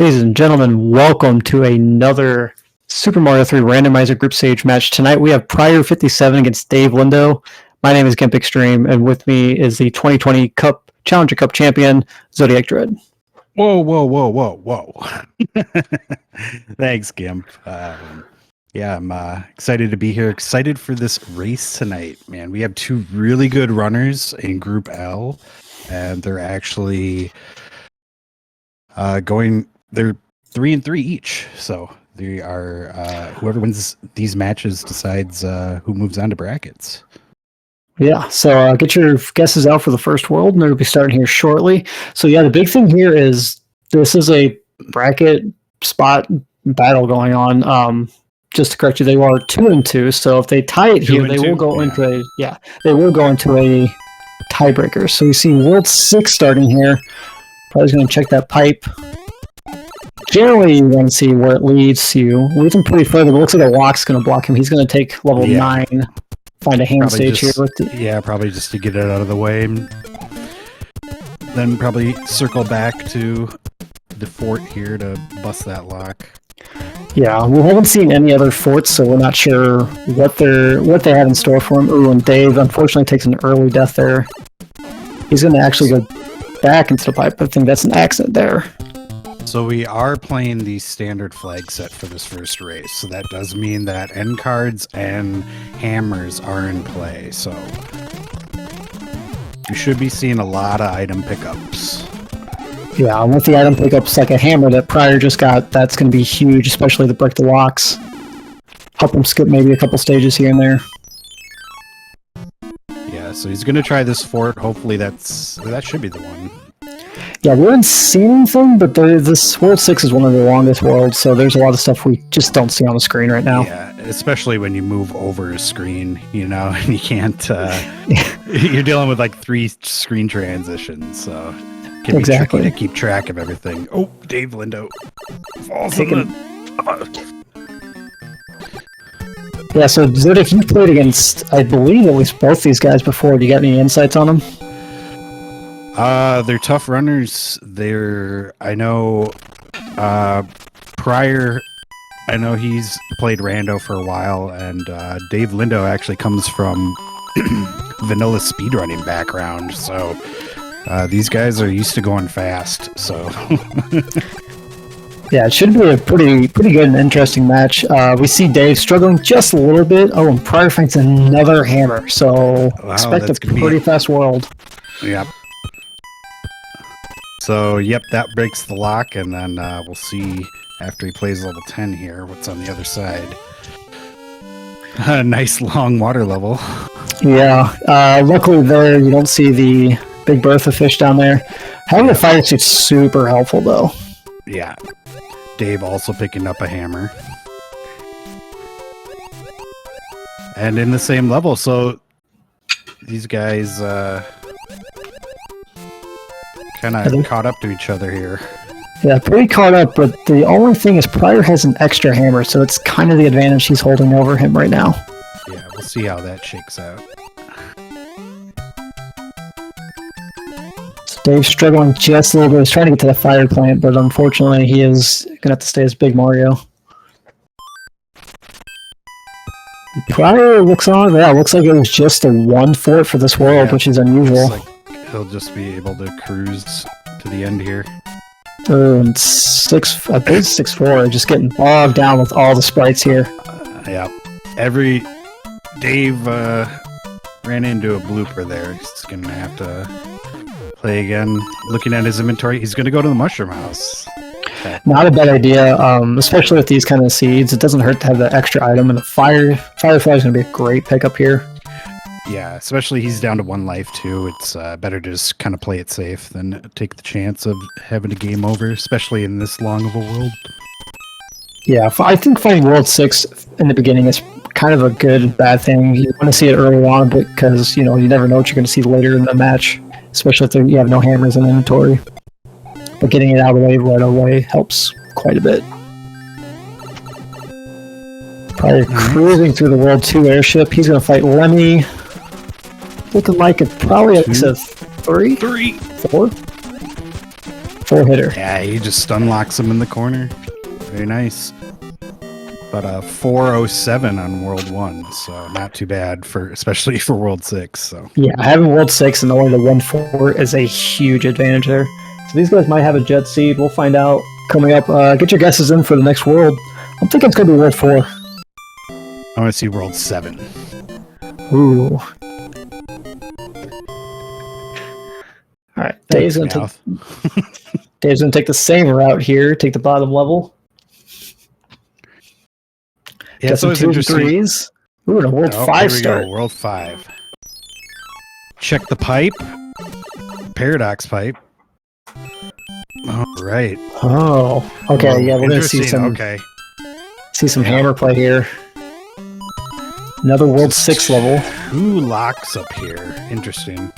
Ladies and gentlemen, welcome to another Super Mario 3 Randomizer Group Stage match. Tonight we have prieR57 against DaveLindo. My name is Gimp Extreme, and with me is the 2020 Challenger Cup champion, Zodiac Dread. Whoa. Thanks, Gimp. Yeah, I'm excited to be here. Excited for this race tonight, man. We have two really good runners in Group L, and they're actually they're 3-3 each. So they are whoever wins these matches decides who moves on to brackets. Yeah, so get your guesses out for the first world, and they'll be starting here shortly. So yeah, the big thing here is this is a bracket spot battle going on. Just to correct you, they are 2-2. So if they tie it here, they will go into a tiebreaker. So we see World 6 starting here. Probably going to check that pipe. Generally, you want to see where it leads you. Leads him pretty further, but it looks like a lock's going to block him. He's going to take level 9. Find a hand probably stage here. Probably just to get it out of the way. Then probably circle back to the fort here to bust that lock. Yeah, we haven't seen any other forts, so we're not sure what they have in store for him. Ooh, and Dave unfortunately takes an early death there. He's going to actually go back into the pipe. I think that's an accident there. So we are playing the standard flag set for this first race. So that does mean that end cards and hammers are in play. So you should be seeing a lot of item pickups. Yeah, with the item pickups like a hammer that prieR just got, that's going to be huge, especially to break the locks. Help him skip maybe a couple stages here and there. Yeah, so he's going to try this fort. Hopefully that should be the one. Yeah, we haven't seen anything, but this World 6 is one of the longest worlds, so there's a lot of stuff we just don't see on the screen right now. Yeah, especially when you move over a screen, and you can't... You're dealing with like 3 screen transitions, so... Can be tricky to keep track of everything. Oh, DaveLindo falls Yeah, so Zodiac, you played against, I believe, at least both these guys before. Do you got any insights on them? They're tough runners. I know prieR, I know he's played Rando for a while, and DaveLindo actually comes from vanilla speedrunning background, so these guys are used to going fast, so... Yeah, it should be a pretty good and interesting match. We see Dave struggling just a little bit. Oh, and prieR finds another hammer, so expect a pretty fast world. Yep. So, yep, that breaks the lock, and then we'll see after he plays level 10 here what's on the other side. A nice long water level. Yeah, luckily there you don't see the Big Bertha fish down there. Having a fire suit's super helpful, though. Yeah. Dave also picking up a hammer. And in the same level, so these guys kind of caught up to each other here. Yeah, pretty caught up, but the only thing is prieR has an extra hammer, so it's kind of the advantage he's holding over him right now. Yeah, we'll see how that shakes out. Dave's struggling just a little bit. He's trying to get to the fire plant, but unfortunately he is going to have to stay as Big Mario. prieR looks like it was just a 1 fort for this world, which is unusual. Looks like he'll just be able to cruise to the end here. And I believe 6-4, just getting bogged down with all the sprites here. Yeah. Dave ran into a blooper there. He's going to have to play again. Looking at his inventory, he's going to go to the mushroom house. Not a bad idea, especially with these kind of seeds. It doesn't hurt to have that extra item, and the Firefly is going to be a great pickup here. Yeah, especially he's down to 1 life too. It's better to just kind of play it safe than take the chance of having a game over, especially in this long of a world. Yeah, I think finding World 6 in the beginning is kind of a good and bad thing. You want to see it early on because you never know what you're going to see later in the match. Especially if you have no hammers in inventory. But getting it out of the way right away helps quite a bit. prieR cruising through the World 2 airship. He's going to fight Lemmy. Looking like it probably a 3? 4? 4-hitter. Yeah, he just stun locks him in the corner. Very nice. But 407 on World 1, so not too bad especially for World 6. So yeah, having World 6 and only the 1-4 is a huge advantage there. So these guys might have a jet seed. We'll find out coming up. Get your guesses in for the next world. I'm thinking it's going to be World 4. I want to see World 7. Ooh. All right, Dave's going to take the same route here. Take the bottom level. Yeah, it's always interesting. 3s. Ooh, and a World 5 start. Go, World 5. Check the pipe. Paradox pipe. All right. Oh, okay. Yeah, we're going to see some. Okay. See some hammer play here. Another World 6 level. 2 locks up here. Interesting.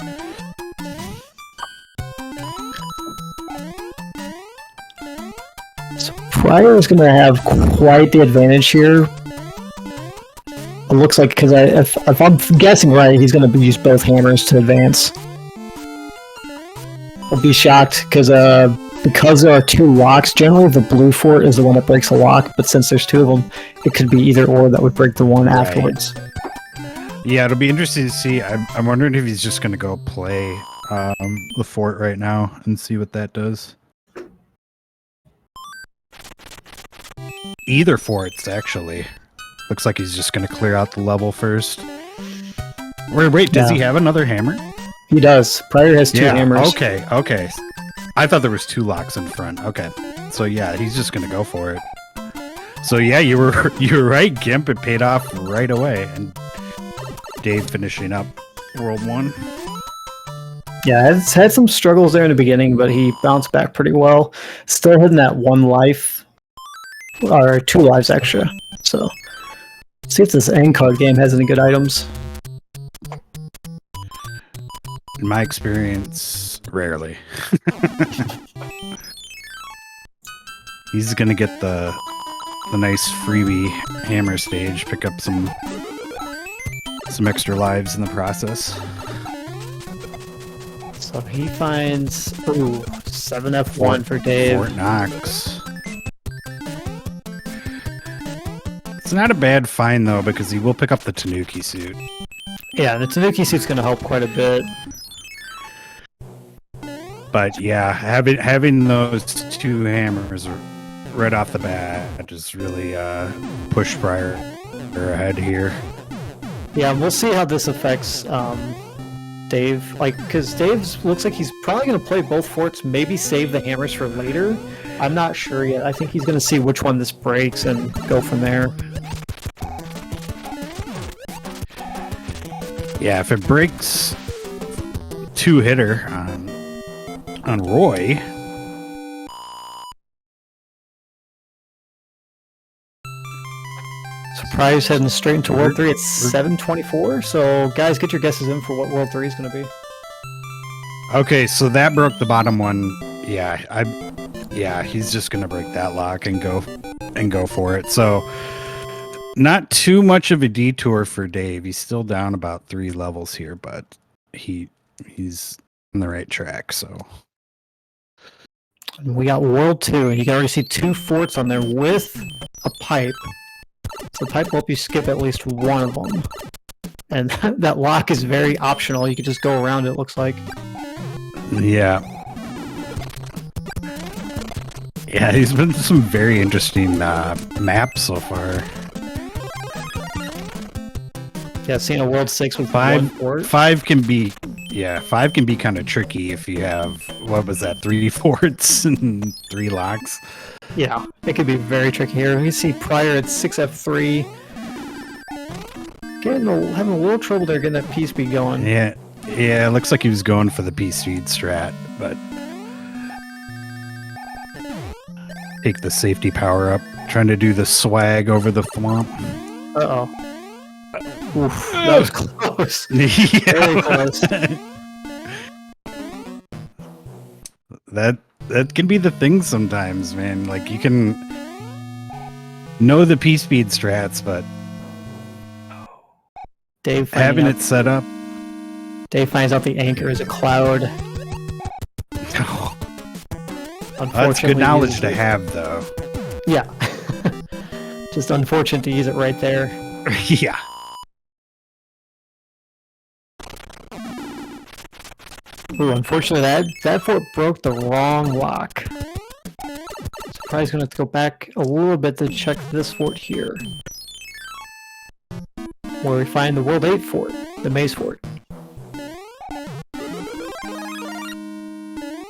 So prieR is going to have quite the advantage here. It looks like, because if I'm guessing right, he's going to use both hammers to advance. I'll be shocked because there are 2 locks. Generally, the blue fort is the one that breaks a lock, but since there's 2 of them, it could be either or that would break the one afterwards. Yeah, it'll be interesting to see. I'm wondering if he's just going to go play the fort right now and see what that does. Either forts, actually. Looks like he's just going to clear out the level first. Wait, does he have another hammer? He does. prieR has 2 hammers. Okay. I thought there was 2 locks in front. Okay. So yeah, he's just going to go for it. So yeah, you were right, Gimp. It paid off right away. And Dave finishing up World 1. Yeah, it's had some struggles there in the beginning, but he bounced back pretty well. Still hitting that 1 life. Or 2 lives extra. So see if this end card game has any good items. In my experience, rarely. He's gonna get the nice freebie hammer stage, pick up some extra lives in the process. So he finds 7F1 for Dave. Fort Knox. It's not a bad find though, because he will pick up the Tanuki suit. Yeah, the Tanuki suit's going to help quite a bit. But yeah, having those 2 hammers right off the bat just really push prieR ahead here. Yeah, we'll see how this affects Dave. Because Dave looks like he's probably going to play both forts, maybe save the hammers for later. I'm not sure yet. I think he's going to see which one this breaks and go from there. Yeah, if it breaks 2-hitter on Roy, so prieR's heading straight into World 3 at 724. So guys, get your guesses in for what World 3 is going to be. Okay, so that broke the bottom one. Yeah, he's just going to break that lock and go for it. So not too much of a detour for Dave. He's still down about 3 levels here, but he's on the right track. So we got World 2, and you can already see 2 forts on there with a pipe. So the pipe will help you skip at least one of them. And that lock is very optional. You can just go around it, looks like. Yeah. Yeah, he's been some very interesting maps so far. Yeah, seeing a World 6 with 5 1 fort. 5 can be kind of tricky if you have, what was that, 3 forts and 3 locks. Yeah, it could be very tricky here. You see prieR at 6F3. Having a little trouble there getting that P-speed going. Yeah, it looks like he was going for the P-speed strat, but take the safety power up, trying to do the swag over the thwomp. Uh-oh. Oof, that was close. Yeah. Very close. That can be the thing sometimes, man. Like, you can know the P-speed strats, but having it set up. Dave finds out the anchor is a cloud. unfortunately, that's good knowledge to have, though. Yeah. Just unfortunate to use it right there. Yeah. Ooh, unfortunately, that fort broke the wrong lock. So probably gonna have to go back a little bit to check this fort here, where we find the World 8 fort, the Maze Fort.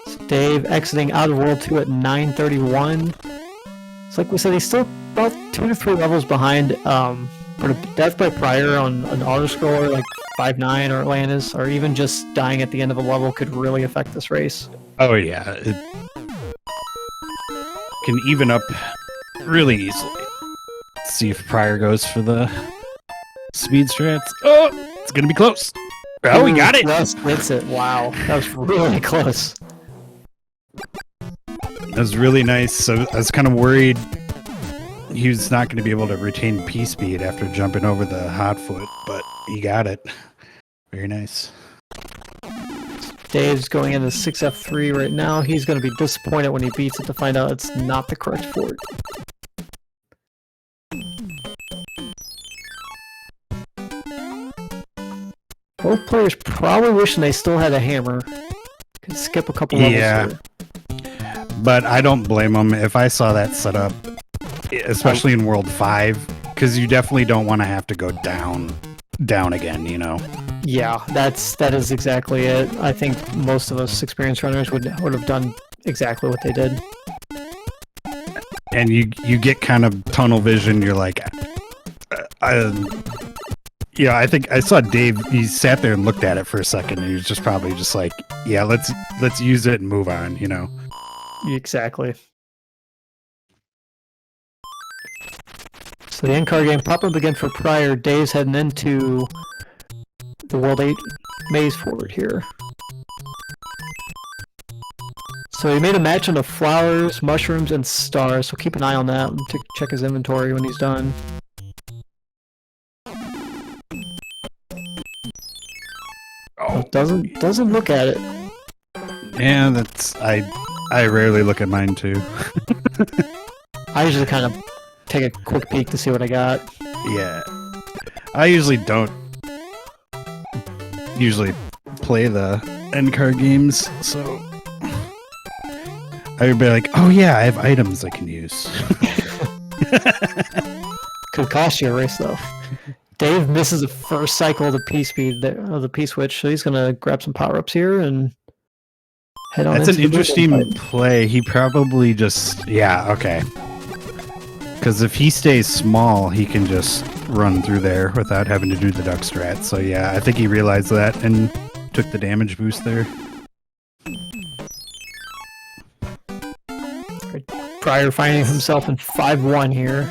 So Dave exiting out of World 2 at 9:31. It's like we said, he's still about 2 to 3 levels behind for death by prieR on an auto-scroller like 5-9 or Atlantis, or even just dying at the end of a level could really affect this race. Oh, yeah. It can even up really easily. Let's see if prieR goes for the speed strats. Oh, it's going to be close. Oh, we got it. Just hits it. Wow. That was really close. That was really nice. So I was kind of worried he was not going to be able to retain P speed after jumping over the hot foot, but he got it. Very nice. Dave's going into 6F3 right now. He's going to be disappointed when he beats it to find out it's not the correct fort. Both players probably wishing they still had a hammer. Could skip a couple levels here. But I don't blame them. If I saw that set up, especially in World 5, because you definitely don't want to have to go down again, you know? Yeah, that is exactly it. I think most of us experienced runners would have done exactly what they did. And you get kind of tunnel vision. You're like, yeah, I think I saw Dave. He sat there and looked at it for a second, and he was just probably just like, yeah, let's use it and move on, you know? Exactly. So the end card game pop up again for prieR. Dave's heading into the World 8 Maze Fort here. So he made a match on the flowers, mushrooms, and stars, so keep an eye on that to check his inventory when he's done. Oh, doesn't look at it. Yeah, that's I rarely look at mine too. I usually kind of take a quick peek to see what I got. Yeah. I usually don't play the end card games, so I would be like, oh yeah, I have items I can use. Could cost you a race though. Dave misses the first cycle of the P speed of the P switch, so he's gonna grab some power ups here and head on. That's an interesting play. He probably just okay. Because if he stays small, he can just run through there without having to do the duck strat. So yeah, I think he realized that and took the damage boost there. prieR finding himself in 5-1 here.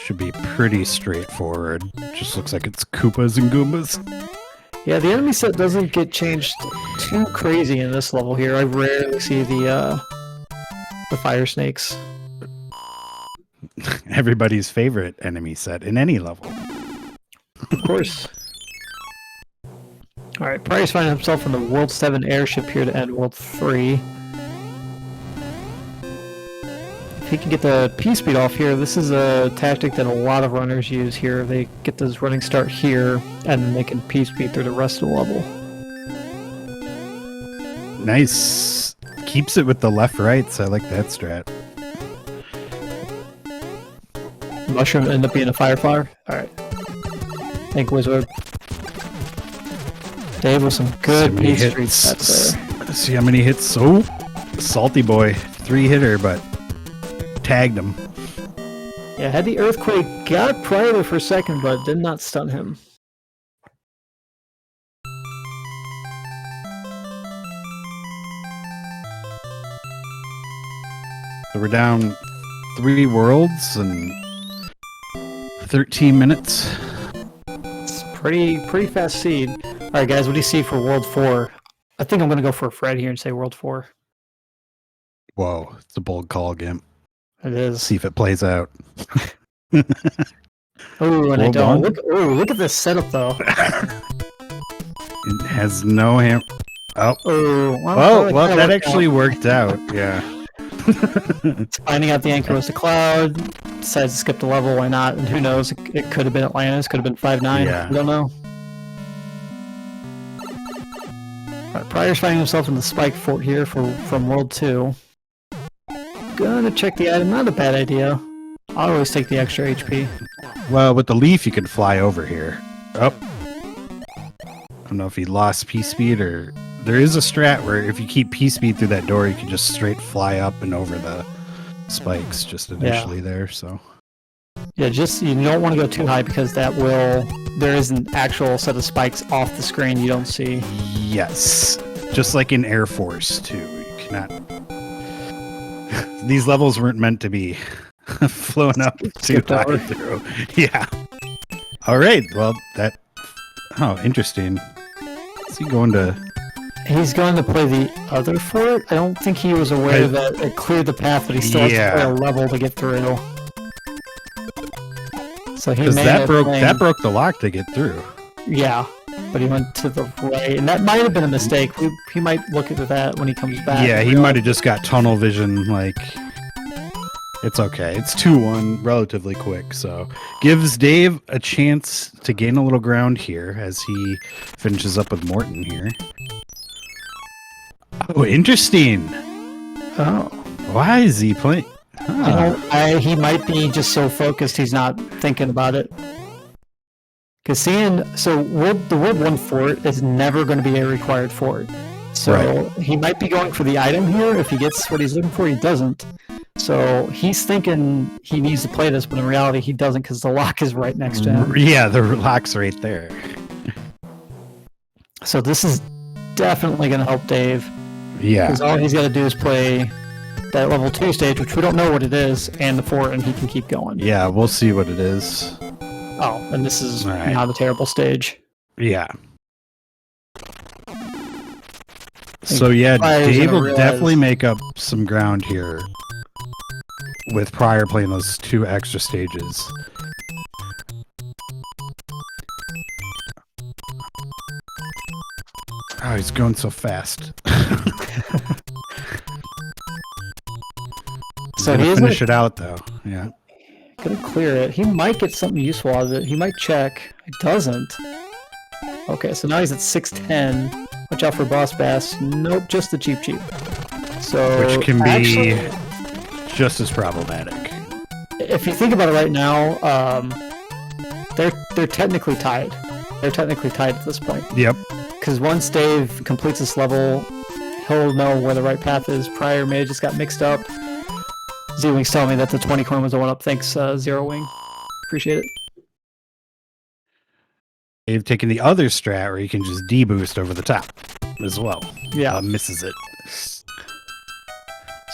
Should be pretty straightforward. Just looks like it's Koopas and Goombas. Yeah, the enemy set doesn't get changed too crazy in this level here. I rarely see the fire snakes. Everybody's favorite enemy set in any level. Of course. Alright, prieR's finding himself in the World 7 airship here to end World 3. If he can get the P-speed off here, this is a tactic that a lot of runners use here. They get this running start here, and then they can P-speed through the rest of the level. Nice. Keeps it with the left-rights. I like that strat. Mushroom end up being a fire flower? Alright. Thank Wizard. Dave with some good P-street sets there. Let's see how many hits. Oh, salty boy. 3-hitter, but tagged him. Yeah, had the earthquake, got prieR there for a second, but did not stun him. So we're down 3 worlds and 13 minutes. It's pretty fast seed. Alright guys, what do you see for World 4? I think I'm going to go for a Fred here and say World 4. Whoa, it's a bold call, Gimp. It is. See if it plays out. Oh, and I don't. Look at this setup though. It has no hammer. Well, that actually worked out. Yeah. Finding out the anchor was the cloud, decides to skip the level. Why not? And who knows? It could have been Atlantis, could have been 5-9. Yeah. We don't know. Right, prieR's finding himself in the spike fort here from World 2. Gonna check the item. Not a bad idea. I'll always take the extra HP. Well, with the leaf, you can fly over here. Oh. I don't know if he lost P-Speed or... There is a strat where if you keep P-Speed through that door, you can just straight fly up and over the spikes just initially there, so... Yeah, just you don't want to go too high because that will... There is an actual set of spikes off the screen you don't see. Yes. Just like in Air Force, too. You cannot... These levels weren't meant to be flown up too high through. Yeah. All right. Well, that... Oh, interesting. Is he going to... He's going to play the other fort? I don't think he was aware that it cleared the path, but he still has to play a level to get through. So he may that broke the lock to get through. Yeah, but he went to the right, and that might have been a mistake. He might look at that when he comes back. Yeah, he might have just got tunnel vision. Like, it's okay. It's 2-1, relatively quick. So gives Dave a chance to gain a little ground here as he finishes up with Morton here. Oh, interesting. Oh, why is he playing? He might be just so focused he's not thinking about it. Because the World 1 fort is never going to be a required fort. So he might be going for the item here. If he gets what he's looking for, he doesn't. So he's thinking he needs to play this, but in reality he doesn't because the lock is right next to him. Yeah, the lock's right there. So this is definitely going to help Dave. Yeah. Because all he's got to do is play that level 2 stage, which we don't know what it is, and the fort, and he can keep going. Yeah, we'll see what it is. Oh, and this is not a terrible stage. Yeah. So yeah, Dave will definitely make up some ground here with prieR playing those 2 extra stages. Oh, he's going so fast. So he finish it out though. Yeah. Gonna clear it. He might get something useful out of it. He might check. He doesn't. Okay, so now he's at 610. Watch out for Boss Bass. Nope, just the cheap. So which can be just as problematic. If you think about it right now, they're technically tied. They're technically tied at this point. Yep. Because once Dave completes this level, he'll know where the right path is. prieR may have just got mixed up. Z-Wing's telling me that the 20 coin was the one up. Thanks, Zero Wing. Appreciate it. Dave taking the other strat where you can just deboost over the top as well. Yeah. Misses it.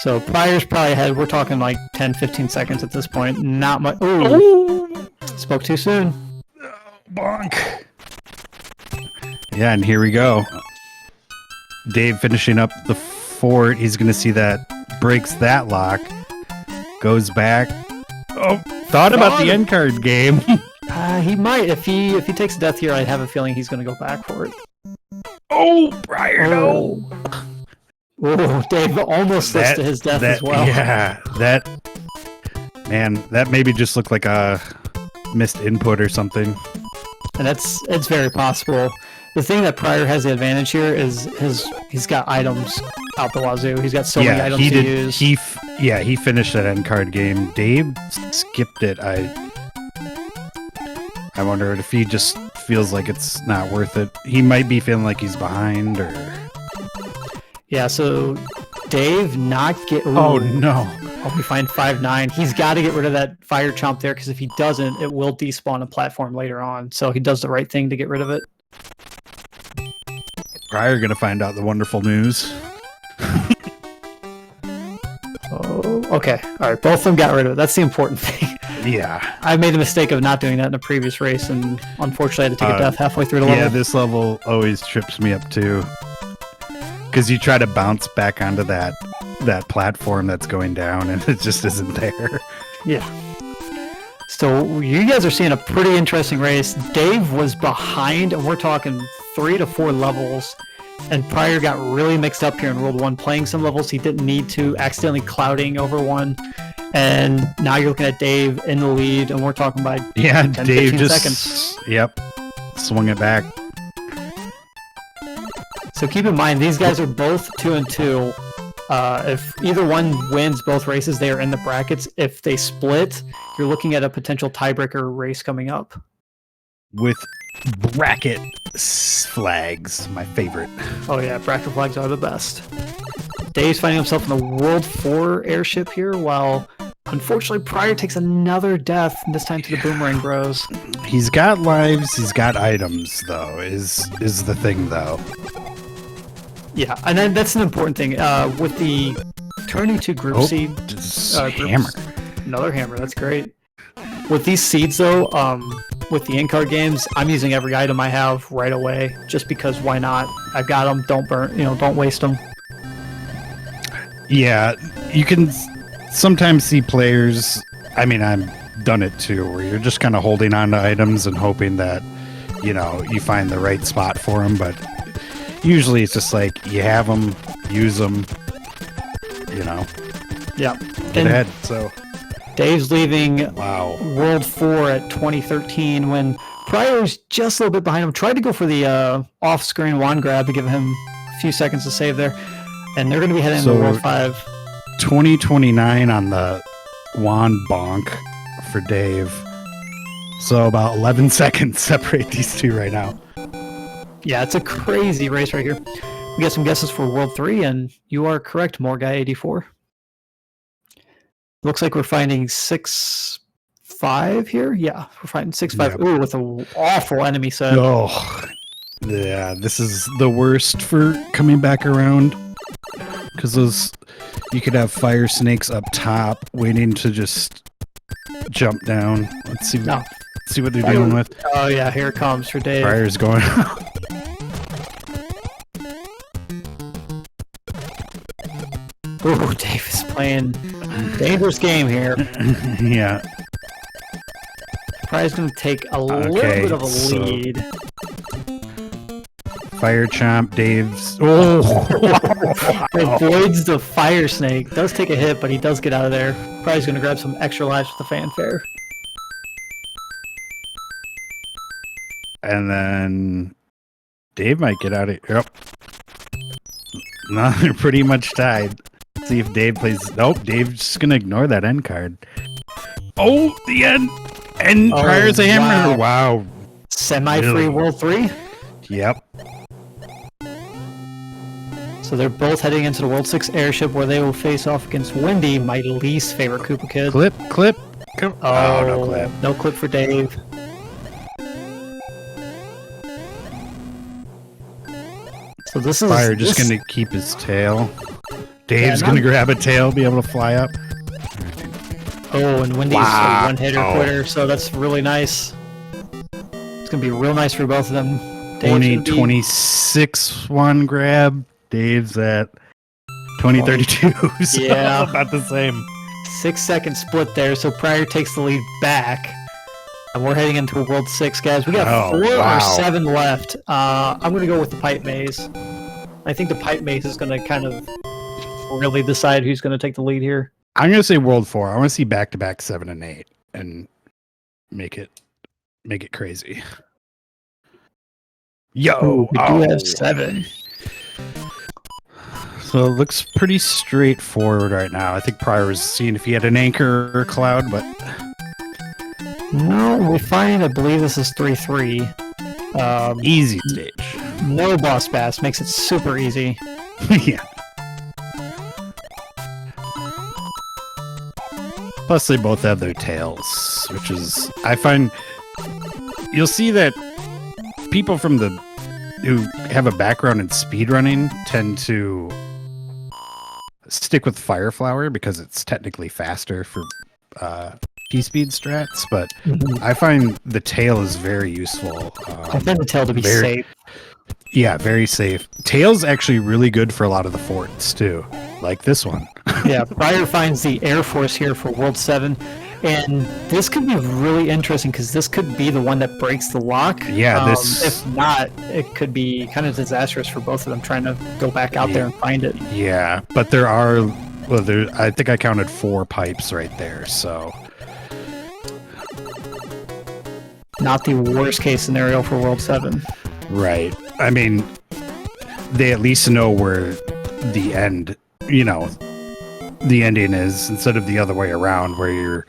So prieR's probably ahead. We're talking like 10-15 seconds at this point. Not much. Ooh. Spoke too soon. Oh, bonk. Yeah, and here we go. Dave finishing up the fort. He's going to see that breaks that lock. Goes back. Oh, thought about the end card game. He might. If he takes death here, I have a feeling he's going to go back for it. Oh, prieR, no. Oh, Dave almost slips to his death as well. Yeah, that maybe just looked like a missed input or something. And it's very possible. The thing that prieR has the advantage here is he's got items out the wazoo. He's got so many items to use. He finished that end card game. Dave skipped it. I wonder if he just feels like it's not worth it. He might be feeling like he's behind, or yeah. So Dave not get. Ooh. Oh no! Hope we find 5-9. He's got to get rid of that fire chomp there because if he doesn't, it will despawn a platform later on. So he does the right thing to get rid of it. prieR gonna find out the wonderful news. Oh, okay. All right, both of them got rid of it. That's the important thing. Yeah. I made the mistake of not doing that in a previous race, and unfortunately I had to take a death halfway through the level. Yeah, this level always trips me up too. Because you try to bounce back onto that platform that's going down, and it just isn't there. Yeah. So you guys are seeing a pretty interesting race. Dave was behind, and we're talking 3 to 4 levels. And prieR got really mixed up here in World 1, playing some levels he didn't need to, accidentally clouding over one. And now you're looking at Dave in the lead, and we're talking about 10, Dave 15 just seconds. Yep, swung it back. So keep in mind, these guys are both 2-2. If either one wins both races, they are in the brackets. If they split, you're looking at a potential tiebreaker race coming up. With bracket flags, my favorite. Oh yeah, bracket flags are the best. Dave's finding himself in the World 4 airship here, while unfortunately prieR takes another death, this time to the Boomerang Bros. He's got lives, he's got items, though, is the thing, though. Yeah, and then that's an important thing. With the turning to group seed... hammer. Another hammer, that's great. With these seeds, though, with the in-card games, I'm using every item I have right away, just because why not? I've got them, don't burn, don't waste them. Yeah, you can sometimes see players, I mean, I've done it too, where you're just kind of holding on to items and hoping that, you find the right spot for them, but usually it's just like, you have them, use them, Yeah. Get ahead, so... Dave's leaving World 4 at 2013 when prieR's just a little bit behind him. Tried to go for the off-screen wand grab to give him a few seconds to save there. And they're going to be heading to World 5. 2029 on the wand bonk for Dave. So about 11 seconds separate these two right now. Yeah, it's a crazy race right here. We got some guesses for World 3, and you are correct, Morguy84. Looks like we're finding 6-5 here. Yeah, we're finding 6-5. Yep. Ooh, with an awful enemy set. Oh, yeah, this is the worst for coming back around. Because you could have fire snakes up top waiting to just jump down. Let's see what they're dealing with. Oh, yeah, here it comes for Dave. prieR's going. Ooh, Dave is playing dangerous game here. Yeah. prieR's going to take a little bit of a lead. Fire chomp, Dave's... Avoids the fire snake. Does take a hit, but he does get out of there. prieR's going to grab some extra lives with the fanfare. And then... Dave might get out of here. Yep. No, they're pretty much tied. See if Dave plays... Nope, Dave's just going to ignore that end card. Oh, the end! And prieR's a hammer. Wow. Semi-free World 3? Yep. So they're both heading into the World 6 airship where they will face off against Wendy, my least favorite Koopa Kid. Clip. Oh, no clip. No clip for Dave. So this is... prieR just going to keep his tail. Dave's going to grab a tail, be able to fly up. Oh, and Wendy's a one-hitter quitter, so that's really nice. It's going to be real nice for both of them. 2026 one grab. Dave's at 2032. So yeah. About the same. 6-second split there, so prieR takes the lead back. And we're heading into a World 6, guys. We got 4 or 7 left. I'm going to go with the pipe maze. I think the pipe maze is going to kind of really decide who's going to take the lead here. I'm going to say World 4. I want to see back-to-back 7 and 8 and make it crazy. Yo! We do have 7. So it looks pretty straightforward right now. I think prieR was seeing if he had an anchor or cloud, but... No, we find, I believe this is 3-3. Easy stage. No boss bass. Makes it super easy. Yeah. Plus they both have their tails, which is... I find... You'll see that people who have a background in speedrunning tend to stick with Fire Flower because it's technically faster for T-speed strats, but I find the tail is very useful. I find the tail to be safe. Yeah, very safe. Tail's actually really good for a lot of the forts too, like this one. Yeah, prieR finds the Air Force here for World 7, and this could be really interesting because this could be the one that breaks the lock. Yeah, this... If not, it could be kind of disastrous for both of them trying to go back out there and find it. Yeah, but there are... Well, I think I counted 4 pipes right there, so... Not the worst case scenario for World 7. Right. I mean, they at least know where the end, you know, the ending is, instead of the other way around where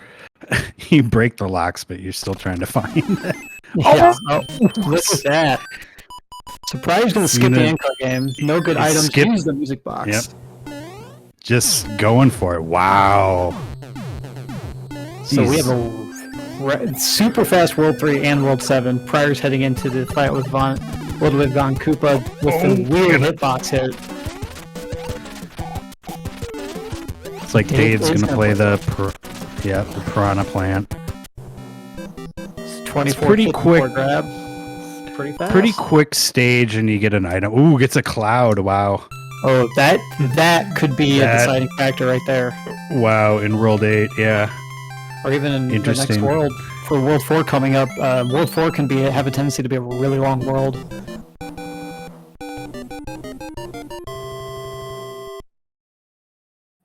you break the locks, but you're still trying to find it. Yeah. Oh, look at that. So prieR's going to skip the in-car game. No good items. Use the music box. Yep. Just going for it. Wow. So we have a super fast World 3 and World 7. prieR's heading into the fight with Von Koopa with the weird hitbox hit. It's like Dave's going to play the Piranha Plant. It's 24 it's pretty quick grab. Pretty fast. Pretty quick stage and you get an item. Ooh, gets a cloud. Wow. Oh, that could be a deciding factor right there. Wow, in World 8, yeah. Or even in the next world. For World 4 coming up, World 4 can have a tendency to be a really long world.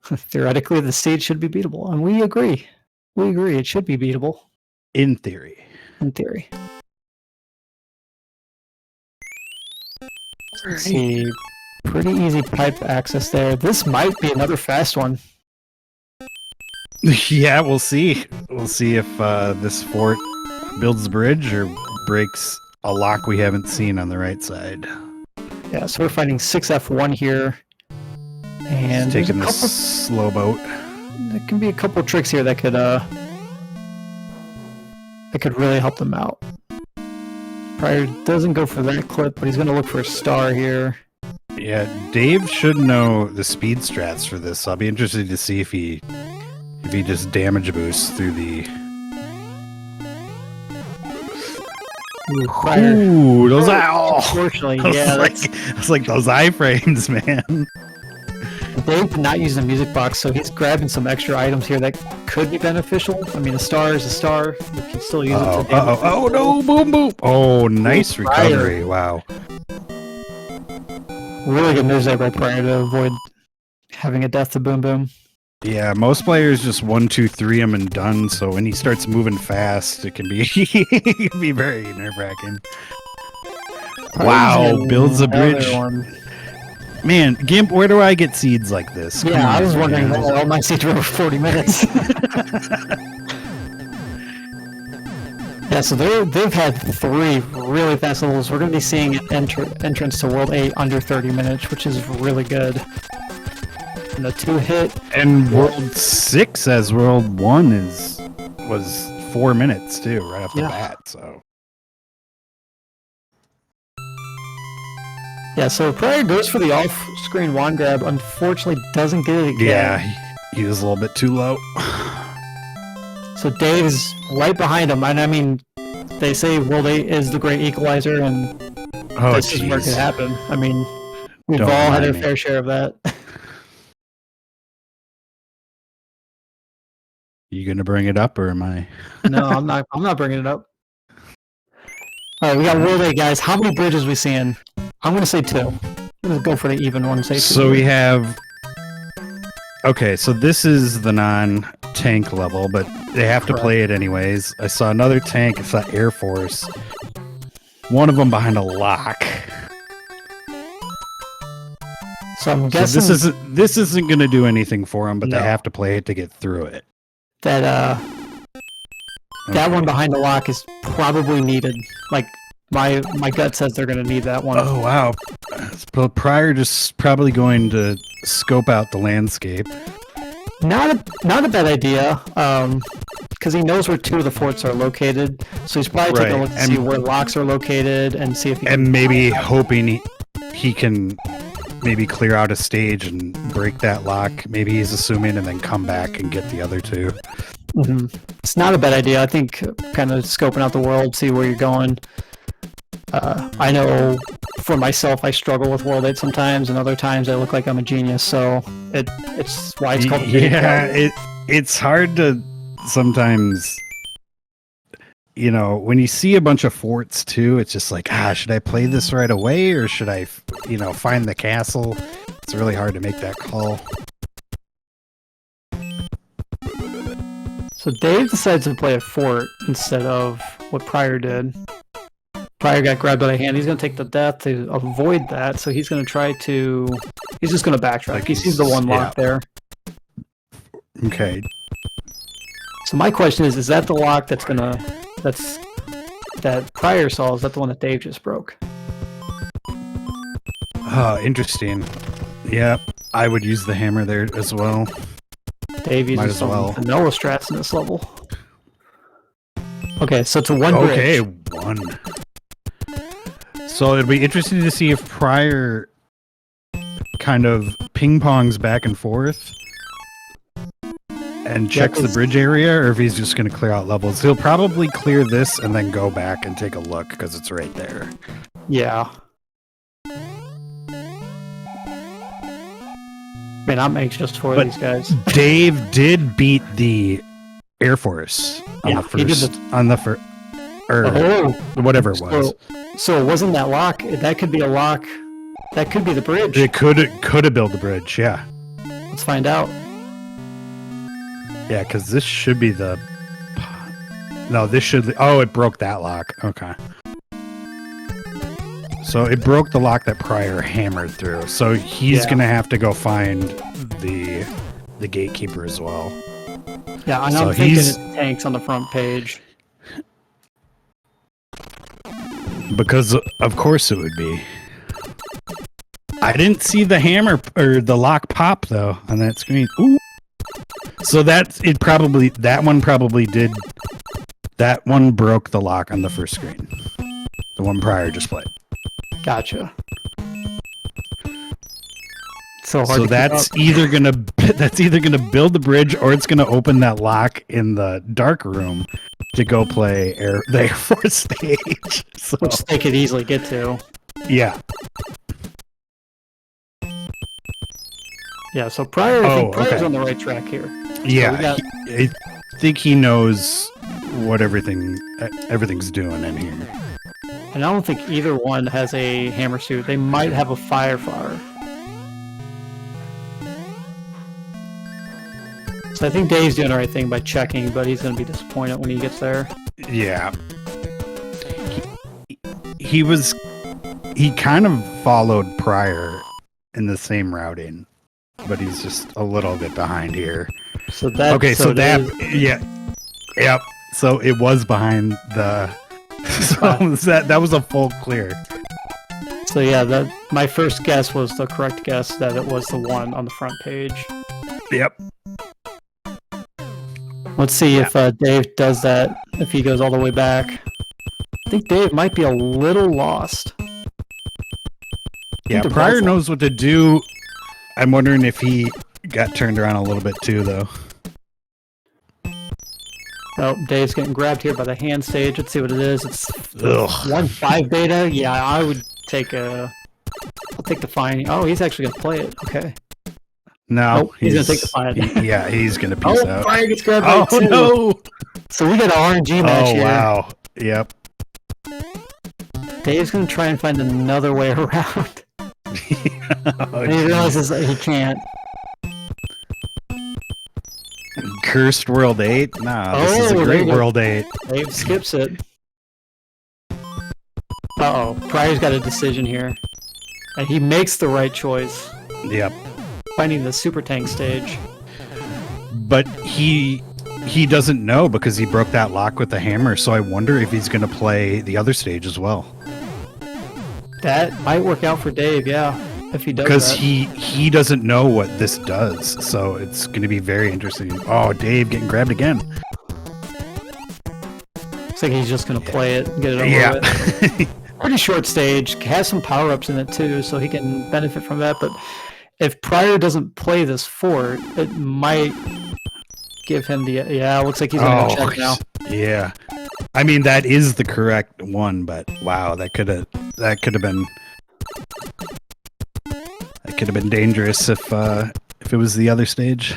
Theoretically, the stage should be beatable, and we agree. We agree, it should be beatable. In theory. In theory. Let's see. Pretty easy pipe access there. This might be another fast one. Yeah, we'll see. We'll see if this fort builds a bridge or breaks a lock we haven't seen on the right side. Yeah, so we're fighting 6F1 here. And just taking this slow boat. There can be a couple tricks here that could really help them out. prieR doesn't go for that clip, but he's going to look for a star here. Yeah, Dave should know the speed strats for this. So I'll be interested to see if he just damage boosts through the... Ooh, those unfortunately, it's like those iframes, man. Dave did not use the music box, so he's grabbing some extra items here that could be beneficial. I mean, a star is a star. You can still use it to damage. Oh no, boom boom. Oh, nice recovery. Wow. Really good moves there by prieR to avoid having a death to Boom Boom. Yeah, most players just 1, 2, 3 him and done. So when he starts moving fast, it can be it can be very nerve-wracking. Wow, builds a bridge. Man, Gimp, where do I get seeds like this? Yeah, I was wondering that all my seeds were over 40 minutes. Yeah, so they've had 3 really fast levels. We're going to be seeing an entrance to World 8 under 30 minutes, which is really good. And the 2-hit. And World 6 as World 1 was 4 minutes too, right off the bat. So. Yeah, so prieR goes for the off-screen wand grab. Unfortunately, doesn't get it again. Yeah, he was a little bit too low. So Dave is right behind him, and I mean, they say World 8 is the great equalizer, and this is where it could happen. I mean, we've all had our fair share of that. You gonna bring it up, or am I? No, I'm not. I'm not bringing it up. All right, we got World 8, guys. How many bridges we seeing? I'm gonna say 2. I'm gonna go for the even one. Say 2. So we have. Okay, so this is the non-tank level, but they have to play it anyways. I saw another tank. I saw Air Force. One of them behind a lock. So I'm guessing this isn't going to do anything for them, but they have to play it to get through it. That one behind the lock is probably needed. Like my gut says they're going to need that one. Oh wow! But prieR just probably going to scope out the landscape. Not a bad idea. Because he knows where 2 of the forts are located, so he's probably taking a look to see where locks are located and see if he can... And maybe hoping he can maybe clear out a stage and break that lock. Maybe he's assuming, and then come back and get the other 2. Mm-hmm. It's not a bad idea. I think kind of scoping out the world, see where you're going. I know for myself, I struggle with World 8 sometimes, and other times I look like I'm a genius. So it's why it's called. It's hard to sometimes. When you see a bunch of forts too, it's just like, should I play this right away or should I, find the castle? It's really hard to make that call. So Dave decides to play a fort instead of what prieR did. prieR got grabbed by the hand. He's going to take the death to avoid that, so he's going to try to... He's just going to backtrack. Like he sees the one lock there. Okay. So my question is that the lock that's going to... that prieR saw, is that the one that Dave just broke? Oh, interesting. Yeah, I would use the hammer there as well. Dave uses some vanilla strats in this level. Okay, so it's a one bridge. Okay, one. So it'd be interesting to see if prieR kind of ping-pongs back and forth and checks the bridge area, or if he's just going to clear out levels. He'll probably clear this and then go back and take a look because it's right there. Yeah. Man, I'm anxious for these guys. Dave did beat the Air Force on the first, or whatever it was. So it wasn't that lock. That could be a lock. That could be the bridge. It could have built the bridge. Yeah. Let's find out. Yeah, because this should be the. No, this should. Oh, it broke that lock. Okay. So it broke the lock that prieR hammered through. So he's gonna have to go find the gatekeeper as well. Yeah, and I'm thinking it's tanks on the front page. Because of course it would be. I didn't see the hammer or the lock pop though on that screen. Ooh. So that one probably did. That one broke the lock on the first screen. The one prieR just played. Gotcha. So that's either gonna build the bridge or it's gonna open that lock in the dark room to go play the Air Force stage. So, which they could easily get to. Yeah. Yeah. So prieR's on the right track here. Yeah. So I think he knows what everything's doing in here. And I don't think either one has a hammer suit. They might have a firefighter. So I think Dave's doing the right thing by checking, but he's going to be disappointed when he gets there. Yeah. He kind of followed prieR in the same routing, but he's just a little bit behind here. So that Yep. So it was behind the. So that was a full clear. So yeah, my first guess was the correct guess, that it was the one on the front page. Yep. Let's see if Dave does that, if he goes all the way back. I think Dave might be a little lost. Yeah, prieR knows what to do. I'm wondering if he got turned around a little bit too, though. Oh, Dave's getting grabbed here by the hand stage. Let's see what it is. It's 1-5 beta. Yeah, I would take I'll take the fine. Oh, he's actually gonna play it. Okay. No, he's gonna take the fine. Yeah, he's gonna peace out. prieR gets grabbed by two. No! So we got an RNG match here. Oh wow. Yep. Dave's gonna try and find another way around. And he realizes that he can't. Cursed World 8? Nah, this is a great World 8. Dave skips it. Uh-oh. prieR's got a decision here. And he makes the right choice. Yep. Finding the super tank stage. But he doesn't know because he broke that lock with the hammer, so I wonder if he's going to play the other stage as well. That might work out for Dave, yeah. If he does because he doesn't know what this does, so it's going to be very interesting. Oh, Dave getting grabbed again. Looks like he's just going to play it and get it over with. Pretty short stage, has some power-ups in it too, so he can benefit from that. But if prieR doesn't play this fort, it might give him the... Yeah, looks like he's going to go check now. Yeah. I mean, that is the correct one, but wow, that could have been dangerous if it was the other stage.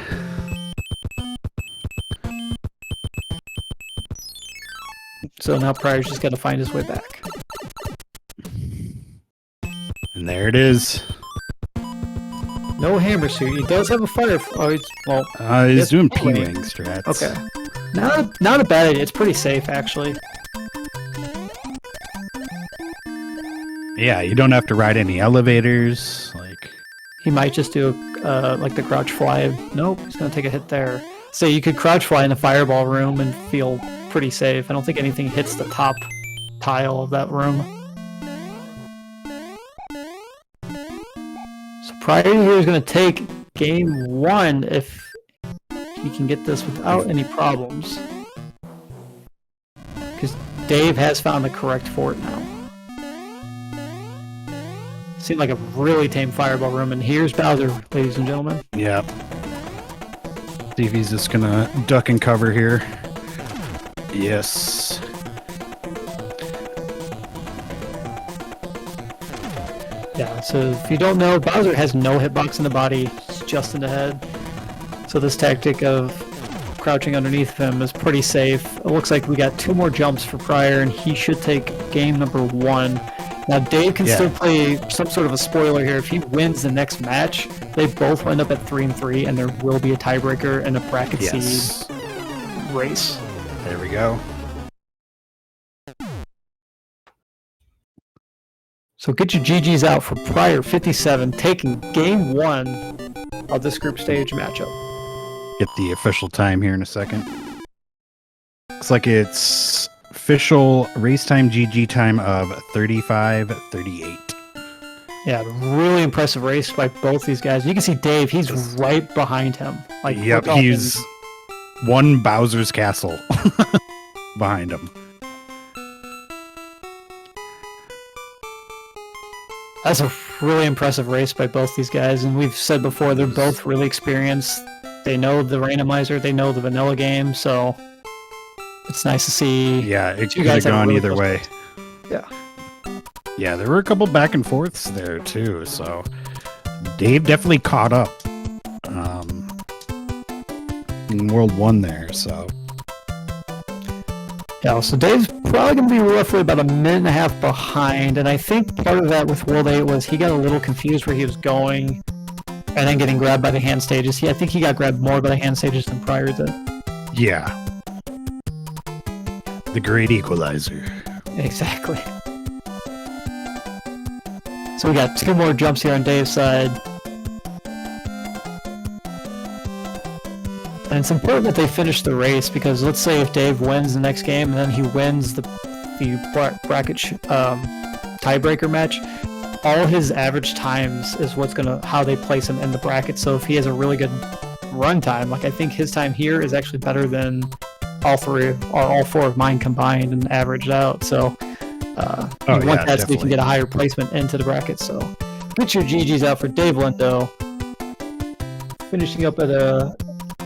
So now prieR's just got to find his way back. And there it is. No hammer suit. He does have a fire. Oh, he's doing P-wing strats. Okay. Not a bad idea. It's pretty safe, actually. Yeah, you don't have to ride any elevators. Like, he might just do like the crouch fly. Nope, he's gonna take a hit there. So you could crouch fly in the fireball room and feel pretty safe. I don't think anything hits the top tile of that room. So prieR here is gonna take game 1 if he can get this without any problems. Because Dave has found the correct fort now. Seemed like a really tame fireball room, and here's Bowser, ladies and gentlemen. Yeah. See if he's just gonna duck and cover here. Yes. Yeah, so if you don't know, Bowser has no hitbox in the body, he's just in the head. So this tactic of crouching underneath him is pretty safe. It looks like we got 2 more jumps for prieR, and he should take game number 1. Now Dave can still play some sort of a spoiler here. If he wins the next match, they both end up at 3-3, and there will be a tiebreaker and a bracket seed race. There we go. So get your GGs out for prieR57 taking game 1 of this group stage matchup. Get the official time here in a second. Looks like it's official race time GG time of 35:38. Yeah, really impressive race by both these guys. You can see Dave, he's right behind him. Like, yep, he's one Bowser's castle behind him. That's a really impressive race by both these guys, and we've said before, they're both really experienced. They know the randomizer, they know the vanilla game, so it's nice to see. Yeah, it could have gone either way. Yeah. Yeah, there were a couple back and forths there too, so Dave definitely caught up in World 1 there, so. Yeah, so Dave's probably going to be roughly about a minute and a half behind, and I think part of that with World 8 was he got a little confused where he was going and then getting grabbed by the hand stages. I think he got grabbed more by the hand stages than prieR did. Yeah. The great equalizer. Exactly. So we got 2 more jumps here on Dave's side. And it's important that they finish the race, because let's say if Dave wins the next game and then he wins the bracket tiebreaker match, all his average times is how they place him in the bracket. So if he has a really good run time, like I think his time here is actually better than all 4 of mine combined and averaged out. So you want that so you can get a higher placement into the bracket. So get your GGs out for DaveLindo, finishing up at a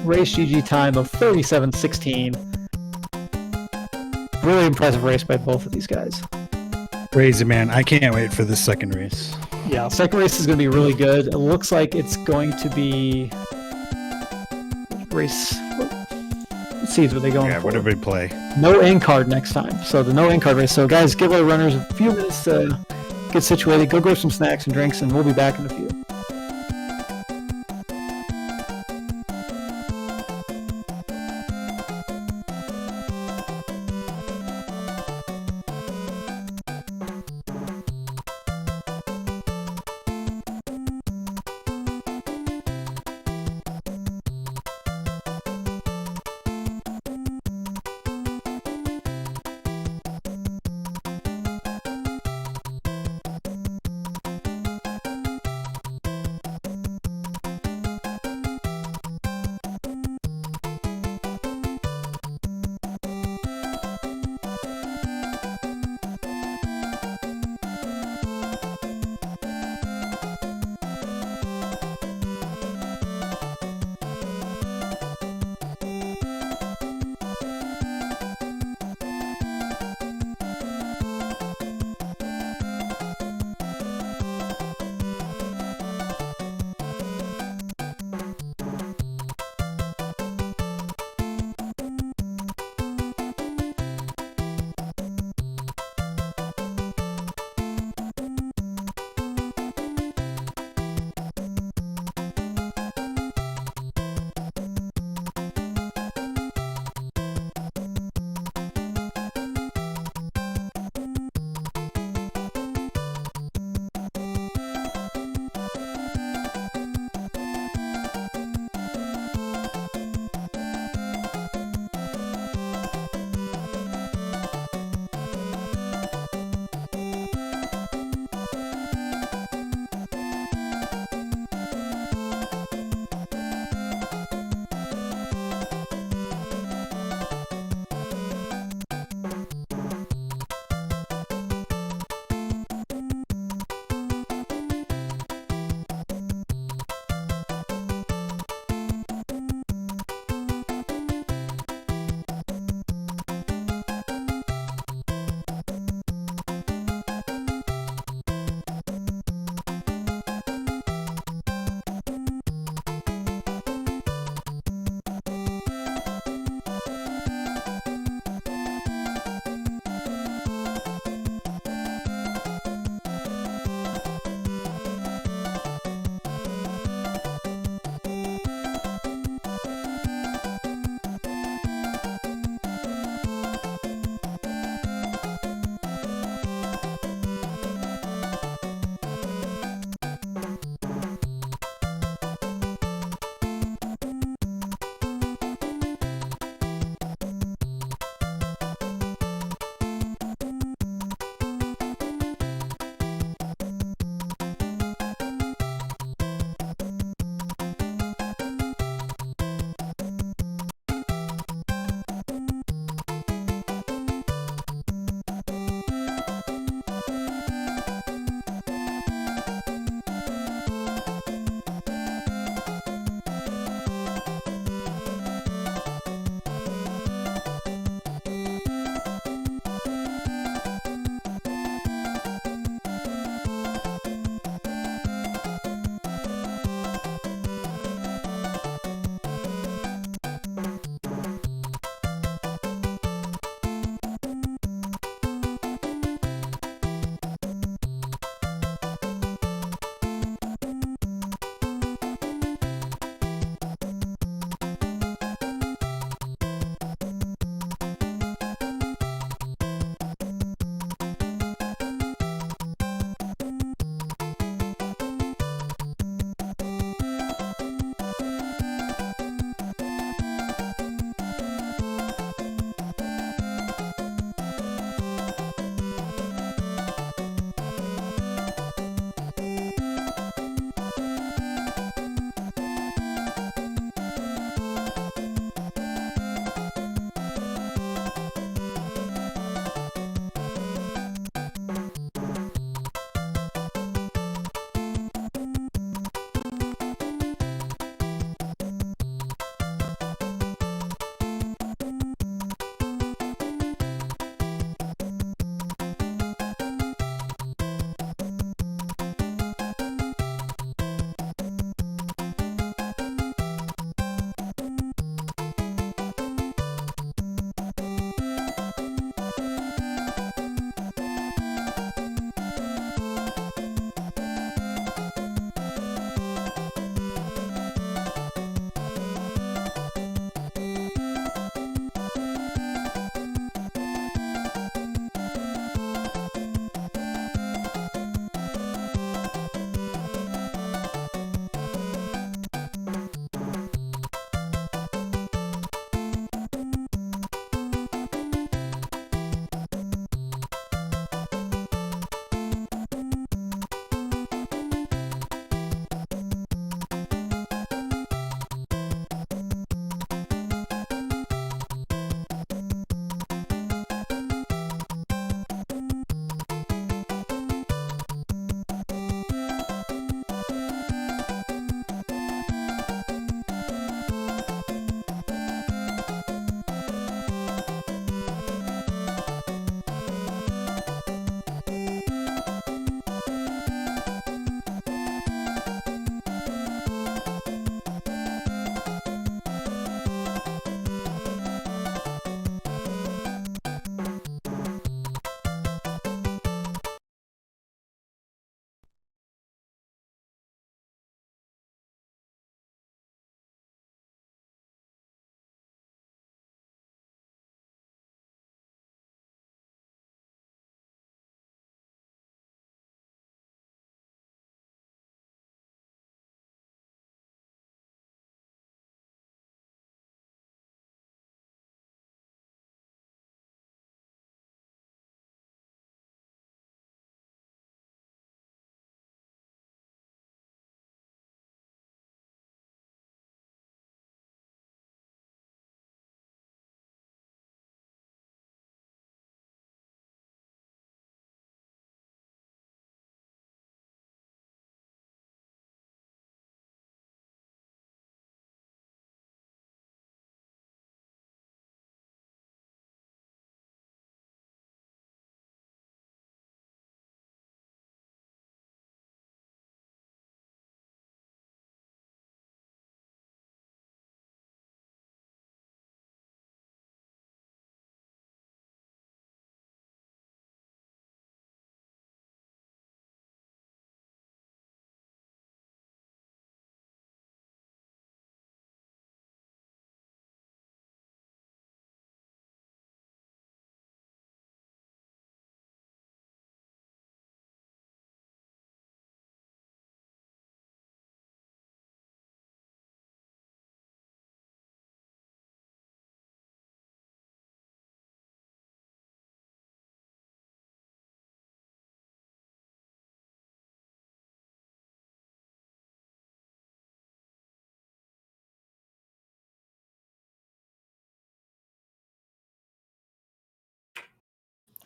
race GG time of 37:16. Really impressive race by both of these guys. Crazy, man. I can't wait for the second race. Yeah, second race is going to be really good. It looks like it's going to be race. Let's see what they're going for. Yeah, what did we play? No end card next time. So the no end card race. So guys, give our runners a few minutes to get situated. Go grab some snacks and drinks, and we'll be back in a few.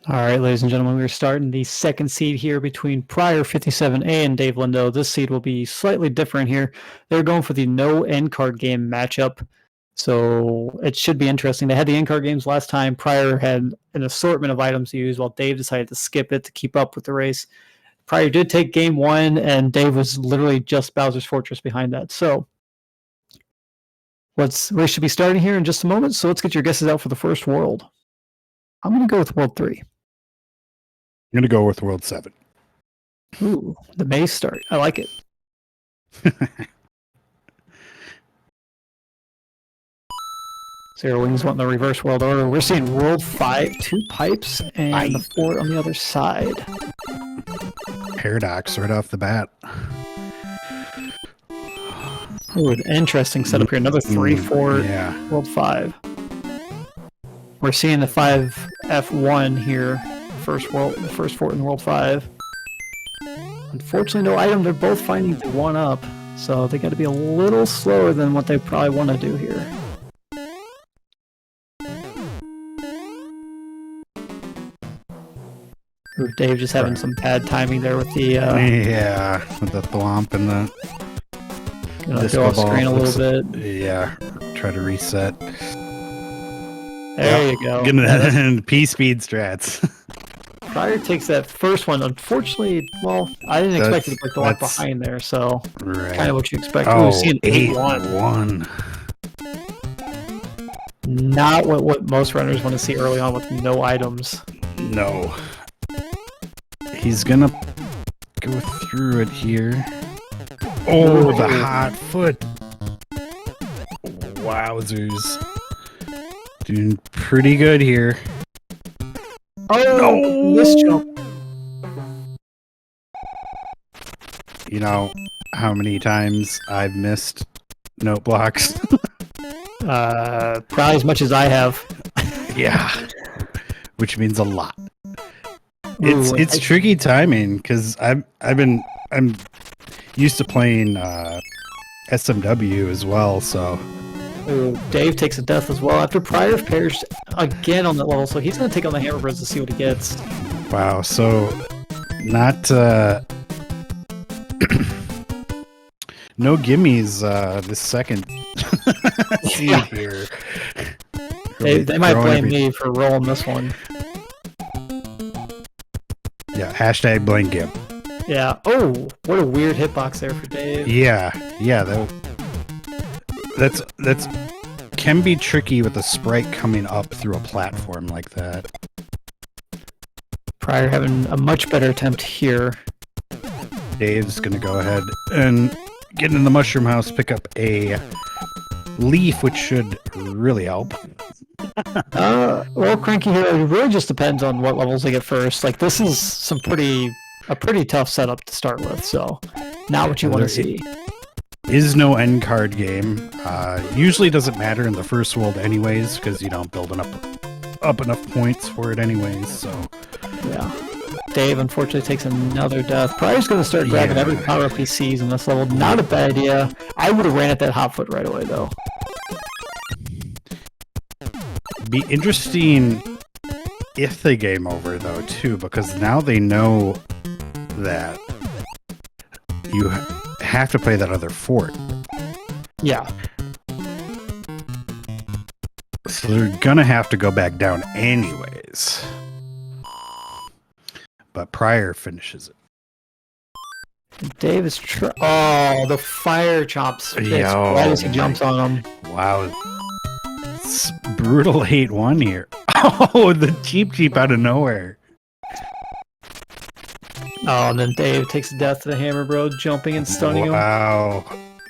All right, ladies and gentlemen, we're starting the second seed here between prieR57 and DaveLindo. This seed will be slightly different here. They're going for the no end card game matchup, so it should be interesting. They had the end card games last time. prieR had an assortment of items to use, while Dave decided to skip it to keep up with the race. prieR did take game one, and Dave was literally just Bowser's Fortress behind that. So we should be starting here in just a moment, so let's get your guesses out for the first world. I'm going to go with World 3. I'm going to go with World 7. Ooh, the May start. I like it. Zero Wings went in the reverse world order. We're seeing World 5, 2 pipes, and the fort on the other side. Paradox right off the bat. Ooh, an interesting setup here. Another 3 fort, yeah. World 5. We're seeing the 5F1 here. The first fort in World 5. Unfortunately, no item. They're both finding the 1-up, so they got to be a little slower than what they probably want to do here. Ooh, Dave just having some bad timing there with the with the thwomp and the gonna go off screen a little bit. Yeah, try to reset. There you go. And P-speed strats. prieR takes that first one. Unfortunately, well, I didn't expect it to break the lock behind there, so kind of what you expect. Oh, Ooh, seeing 8-1. Not what most runners want to see early on with no items. No. He's gonna go through it here. Oh, the hot foot. Wowzers. Doing pretty good here. Oh, no! Missed jump. You know how many times I've missed note blocks? Probably as much as I have. Yeah. Which means a lot. It's tricky timing because I'm used to playing SMW as well, so. Ooh, Dave takes a death as well after prieR pairs again on that level, so he's going to take on the Hammerbirds to see what he gets. Wow, so not no gimmies this second seed here. They might blame me for rolling this one. Yeah, hashtag blame Gim. Yeah. Oh, what a weird hitbox there for Dave. Yeah, that's can be tricky with a sprite coming up through a platform like that. prieR having a much better attempt here. Dave's gonna go ahead and get in the mushroom house, pick up a leaf, which should really help. Well, Cranky here, it really just depends on what levels they get first. Like, this is a pretty tough setup to start with, so not what you want to see. Is no end card game. Usually doesn't matter in the first world anyways, because you don't build up enough points for it anyways, so. Yeah. Dave unfortunately takes another death. prieR's going to start grabbing every power-up he sees in this level. Not a bad idea. I would have ran at that hot foot right away, though. Be interesting if they game over, though, too, because now they know that you have to play that other fort. Yeah. So they're gonna have to go back down anyways. But prieR finishes it. Dave is the fire chops right as he jumps on him. Wow. It's brutal 8-1 here. Oh, the cheap out of nowhere. Oh, and then Dave takes a death to the Hammer Bro, jumping and stunning him. Wow.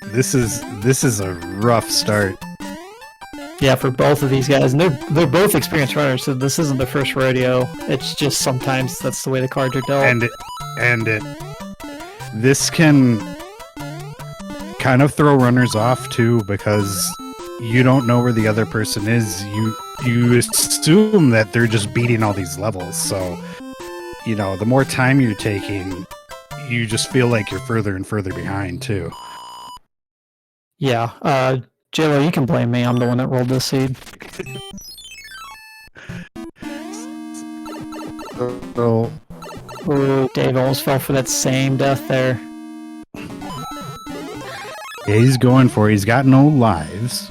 This is a rough start. Yeah, for both of these guys, and they're both experienced runners, so this isn't their first rodeo. It's just sometimes that's the way the cards are dealt. This can kind of throw runners off too, because you don't know where the other person is. You assume that they're just beating all these levels, so you know, the more time you're taking, you just feel like you're further and further behind too. Yeah, JLo, you can blame me. I'm the one that rolled this seed. So, Ooh, Dave almost fell for that same death there. yeah, he's going for it. He's got no lives.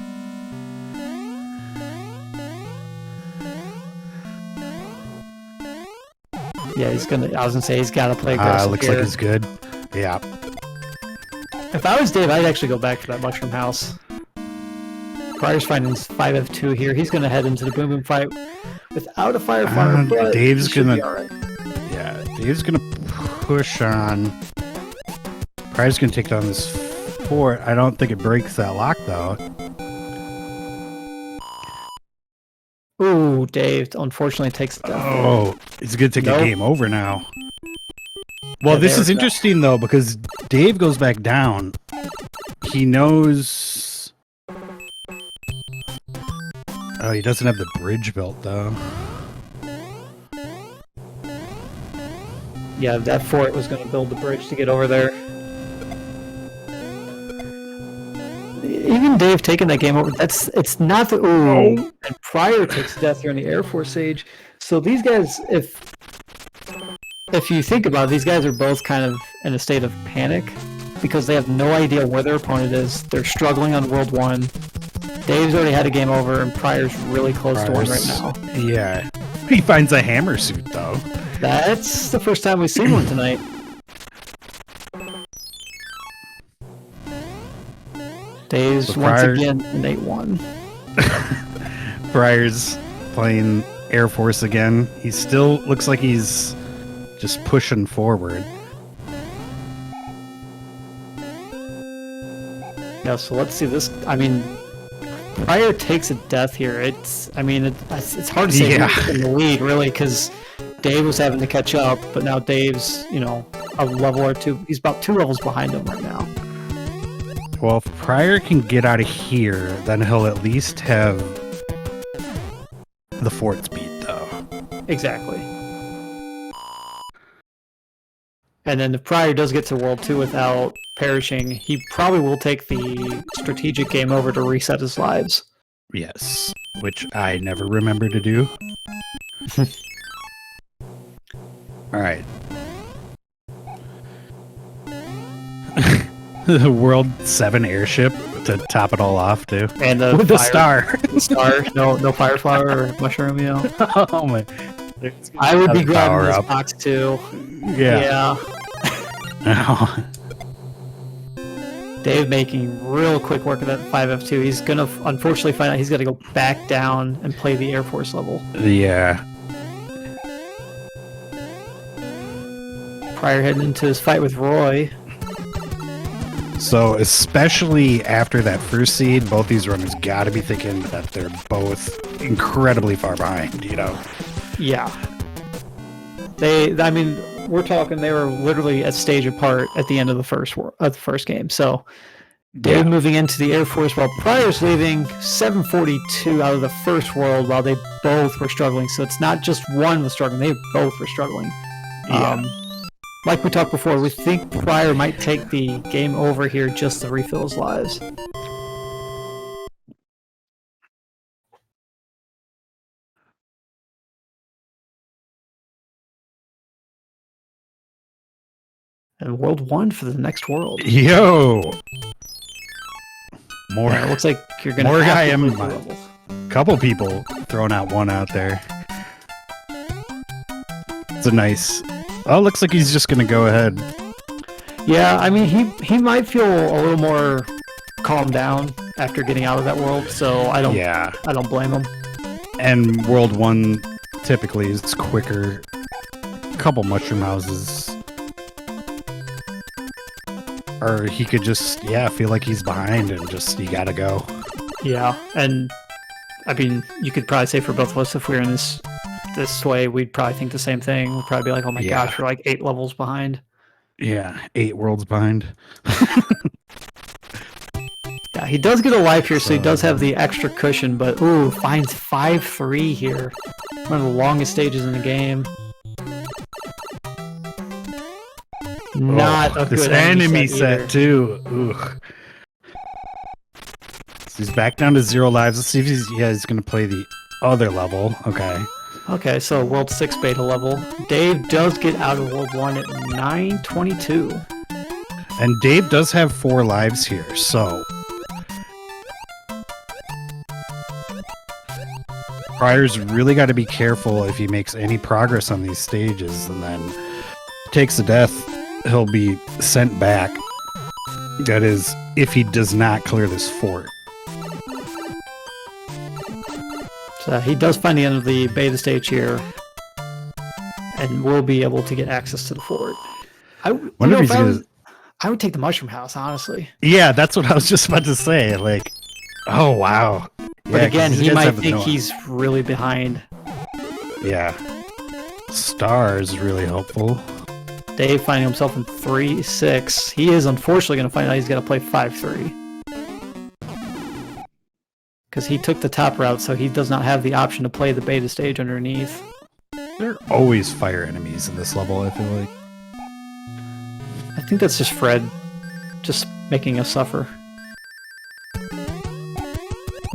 Yeah, he's gonna. I was gonna say he's got to play aggressive Looks here. like he's good. Yeah. If I was Dave, I'd actually go back to that mushroom house. prieR's finding 5F2 here. He's gonna head into the boom boom fight without a firefire. But Dave's he should gonna. be all right. Yeah, Dave's gonna push on. prieR's gonna take down this fort. I don't think it breaks that lock though. Ooh, Dave unfortunately takes it down. Oh, it's gonna take a game over now. Well, Yeah, this is interesting though because Dave goes back down. He knows. Oh, he doesn't have the bridge built though. Yeah, that fort was going to build the bridge to get over there. Even Dave taking that game over, it's not the ooh. And prieR takes death here in the Air Force Age. So these guys, if you think about it, these guys are both kind of in a state of panic because they have no idea where their opponent is. They're struggling on World 1. Dave's already had a game over, and prieR's really close to one right now. Yeah. He finds a hammer suit, though. That's the first time we've seen one tonight. Dave's once again in 8-1. prieR's playing Air Force again. He still looks like he's just pushing forward. Yeah, so let's see this. I mean, prieR takes a death here. It's hard to say who's in the lead, really, because Dave was having to catch up, but now Dave's, a level or two. He's about 2 levels behind him right now. Well, if prieR can get out of here, then he'll at least have the forts beat, though. Exactly. And then if prieR does get to World 2 without perishing, he probably will take the strategic game over to reset his lives. Yes, which I never remember to do. All right. The World 7 airship to top it all off, too. And with the star. Star. No fireflower or mushroom, Oh, my. I would be grabbing this box, too. Yeah. Oh. Dave making real quick work of that 5F2. He's going to unfortunately find out he's got to go back down and play the Air Force level. Yeah. prieR heading into his fight with Roy. So, especially after that first seed, both these runners got to be thinking that they're both incredibly far behind, Yeah. We're talking they were literally a stage apart at the end of the first game. So, Dave moving into the Air Force while prieR's leaving 742 out of the first world while they both were struggling. So it's not just one was struggling, they both were struggling. Yeah. Like we talked before, we think prieR might take the game over here just to refill his lives. And World 1 for the next world. Yo! More. Yeah, it looks like you're going to more guy have to M. Couple people throwing out one out there. It's a nice... Oh, looks like he's just going to go ahead. Yeah, he might feel a little more calmed down after getting out of that world, so I don't blame him. And World 1 typically is quicker. Couple mushroom houses. Or he could just, feel like he's behind and just, you gotta go. Yeah, and you could probably say for both of us, if we were in this way, we'd probably think the same thing. We'd probably be like, oh my gosh, we're like 8 levels behind. Yeah, 8 worlds behind. Yeah, he does get a life here, so he does have the extra cushion, but ooh, finds 5-3 here. One of the longest stages in the game. Not a this good enemy set too. Ugh. So he's back down to 0 lives. Let's see if he's going to play the other level. Okay. Okay, so World 6 beta level. Dave does get out of World 1 at 9:22. And Dave does have 4 lives here, so prieR's really got to be careful if he makes any progress on these stages and then takes a death, he'll be sent back. That is, if he does not clear this fort. So he does find the end of the beta stage here, and will be able to get access to the fort. I would take the mushroom house, honestly. Yeah, that's what I was just about to say. Like, oh wow. But again, he might think he's really behind. Yeah. Star is really helpful. Dave finding himself in 3-6. He is unfortunately going to find out he's going to play 5-3. Because he took the top route, so he does not have the option to play the beta stage underneath. There are always fire enemies in this level, I feel like. I think that's just Fred just making us suffer.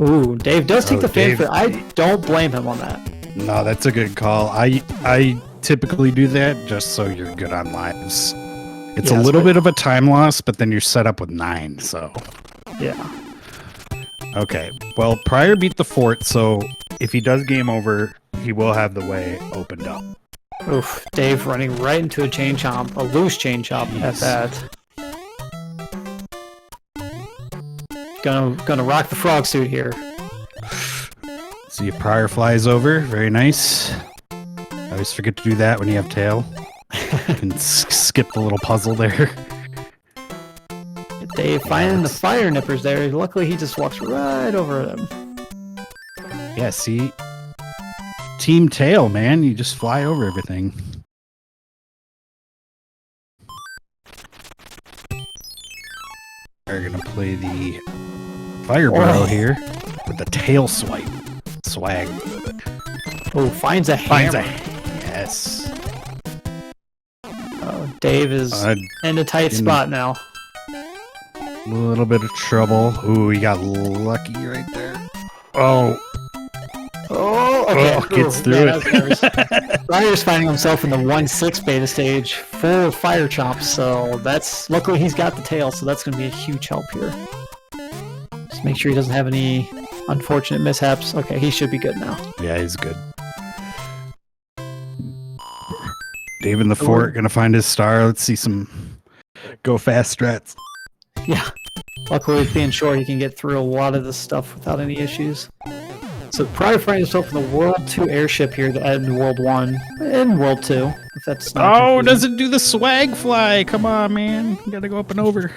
Ooh, Dave does take the fanfare. I don't blame him on that. No, that's a good call. I typically do that just so you're good on lives. It's a little bit of a time loss, but then you're set up with 9, so... Yeah. Okay, well, prieR beat the fort, so if he does game over, he will have the way opened up. Oof, Dave running right into a chain chomp, a loose chain chomp at that. Gonna rock the frog suit here. See if prieR flies over, very nice. I always forget to do that when you have tail. You can skip the little puzzle there. Dave finding the fire nippers there. Luckily, he just walks right over them. Yeah, see? Team tail, man. You just fly over everything. We're gonna play the fire bro here with the tail swipe. Swag. Oh, finds a hammer. Yes. Dave is in a tight spot now. A little bit of trouble. Ooh, he got lucky right there. Oh. Oh, okay. Oh, gets through it. prieR's finding himself in the 1-6 beta stage, full of fire chomps, so that's... Luckily, he's got the tail, so that's going to be a huge help here. Just make sure he doesn't have any unfortunate mishaps. Okay, he should be good now. Yeah, he's good. Dave in the fort, gonna find his star. Let's see some go fast strats. Yeah. Luckily, with being short, he can get through a lot of this stuff without any issues. So prieR finds himself in the World 2 airship here to add in World 1 and World 2. If that's not confusing. Doesn't do the swag fly. Come on, man. You gotta go up and over.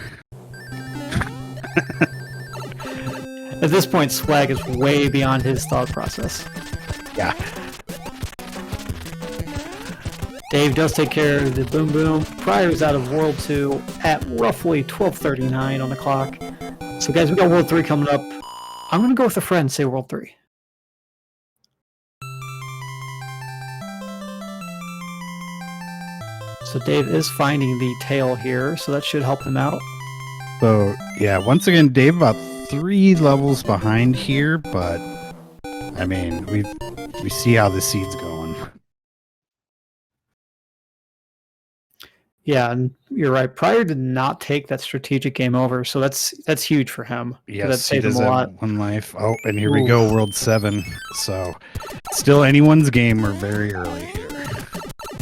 At this point, swag is way beyond his thought process. Yeah. Dave does take care of the boom boom. prieR is out of World 2 at roughly 12:39 on the clock. So guys, we got World 3 coming up. I'm going to go with a friend and say World 3. So Dave is finding the tail here, so that should help him out. So, yeah, once again, Dave about 3 levels behind here, but, I mean, we see how the seed's going. Yeah, and you're right. prieR did not take that strategic game over, so that's huge for him. Yes, he does have 1 life. Oh, and here we go, World 7. So, still anyone's game. We're very early here.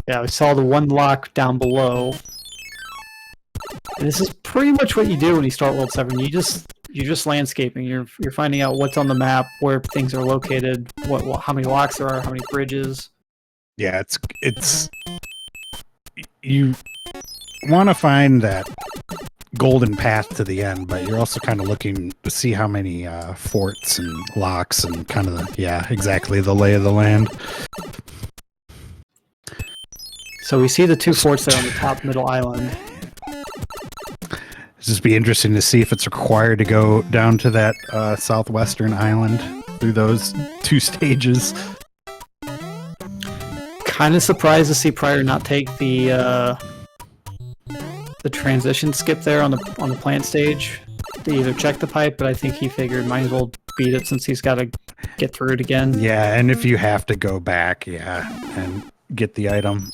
Yeah, we saw the 1 lock down below. And this is pretty much what you do when you start World 7. You're just landscaping. You're finding out what's on the map, where things are located, how many locks there are, how many bridges. Yeah, it's you want to find that golden path to the end, but you're also kind of looking to see how many forts and locks and kind of exactly the lay of the land. So we see the 2 forts there on the top middle island. It'll just be interesting to see if it's required to go down to that southwestern island through those 2 stages. Kind of surprised to see prieR not take the transition skip there on the plant stage to either check the pipe, but I think he figured might as well speed it since he's got to get through it again. Yeah, and if you have to go back, yeah, and get the item.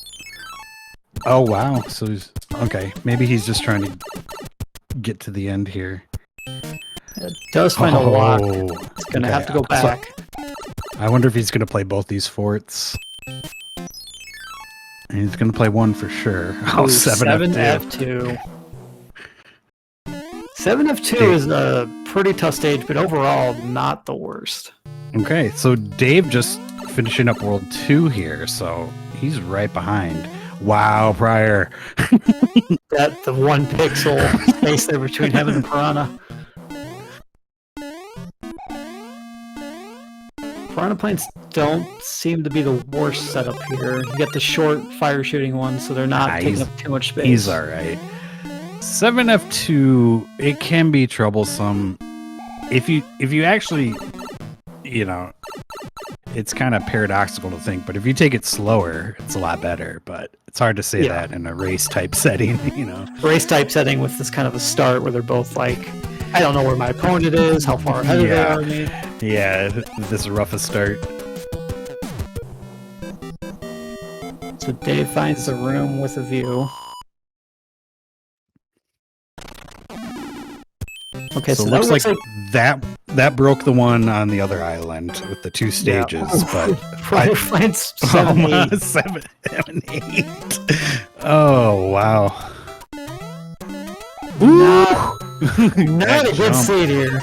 Oh, wow. So he's... Okay, maybe he's just trying to get to the end here. It does find a lock. It's going to have to go back. So, I wonder if he's going to play both these forts. And he's going to play one for sure. Oh, 7F2. 7F2 is a pretty tough stage, but overall, not the worst. Okay, so Dave just finishing up World 2 here, so he's right behind. Wow, prieR. That the 1 pixel space there between him and Piranha. Piranha planes don't seem to be the worst setup here. You get the short fire shooting ones, so they're not taking up too much space. He's alright. 7F2, it can be troublesome. If you actually, you know, it's kind of paradoxical to think, but if you take it slower, it's a lot better. But it's hard to say that in a race type setting, you know. Race type setting with this kind of a start where they're both like, I don't know where my opponent is, how far ahead they are of me. Yeah, this is roughest start. So Dave finds the room with a view. Okay, so it looks like that broke the one on the other island with the 2 stages, but prieR finds 7-8. 7-8. Oh wow. Not a good seed here.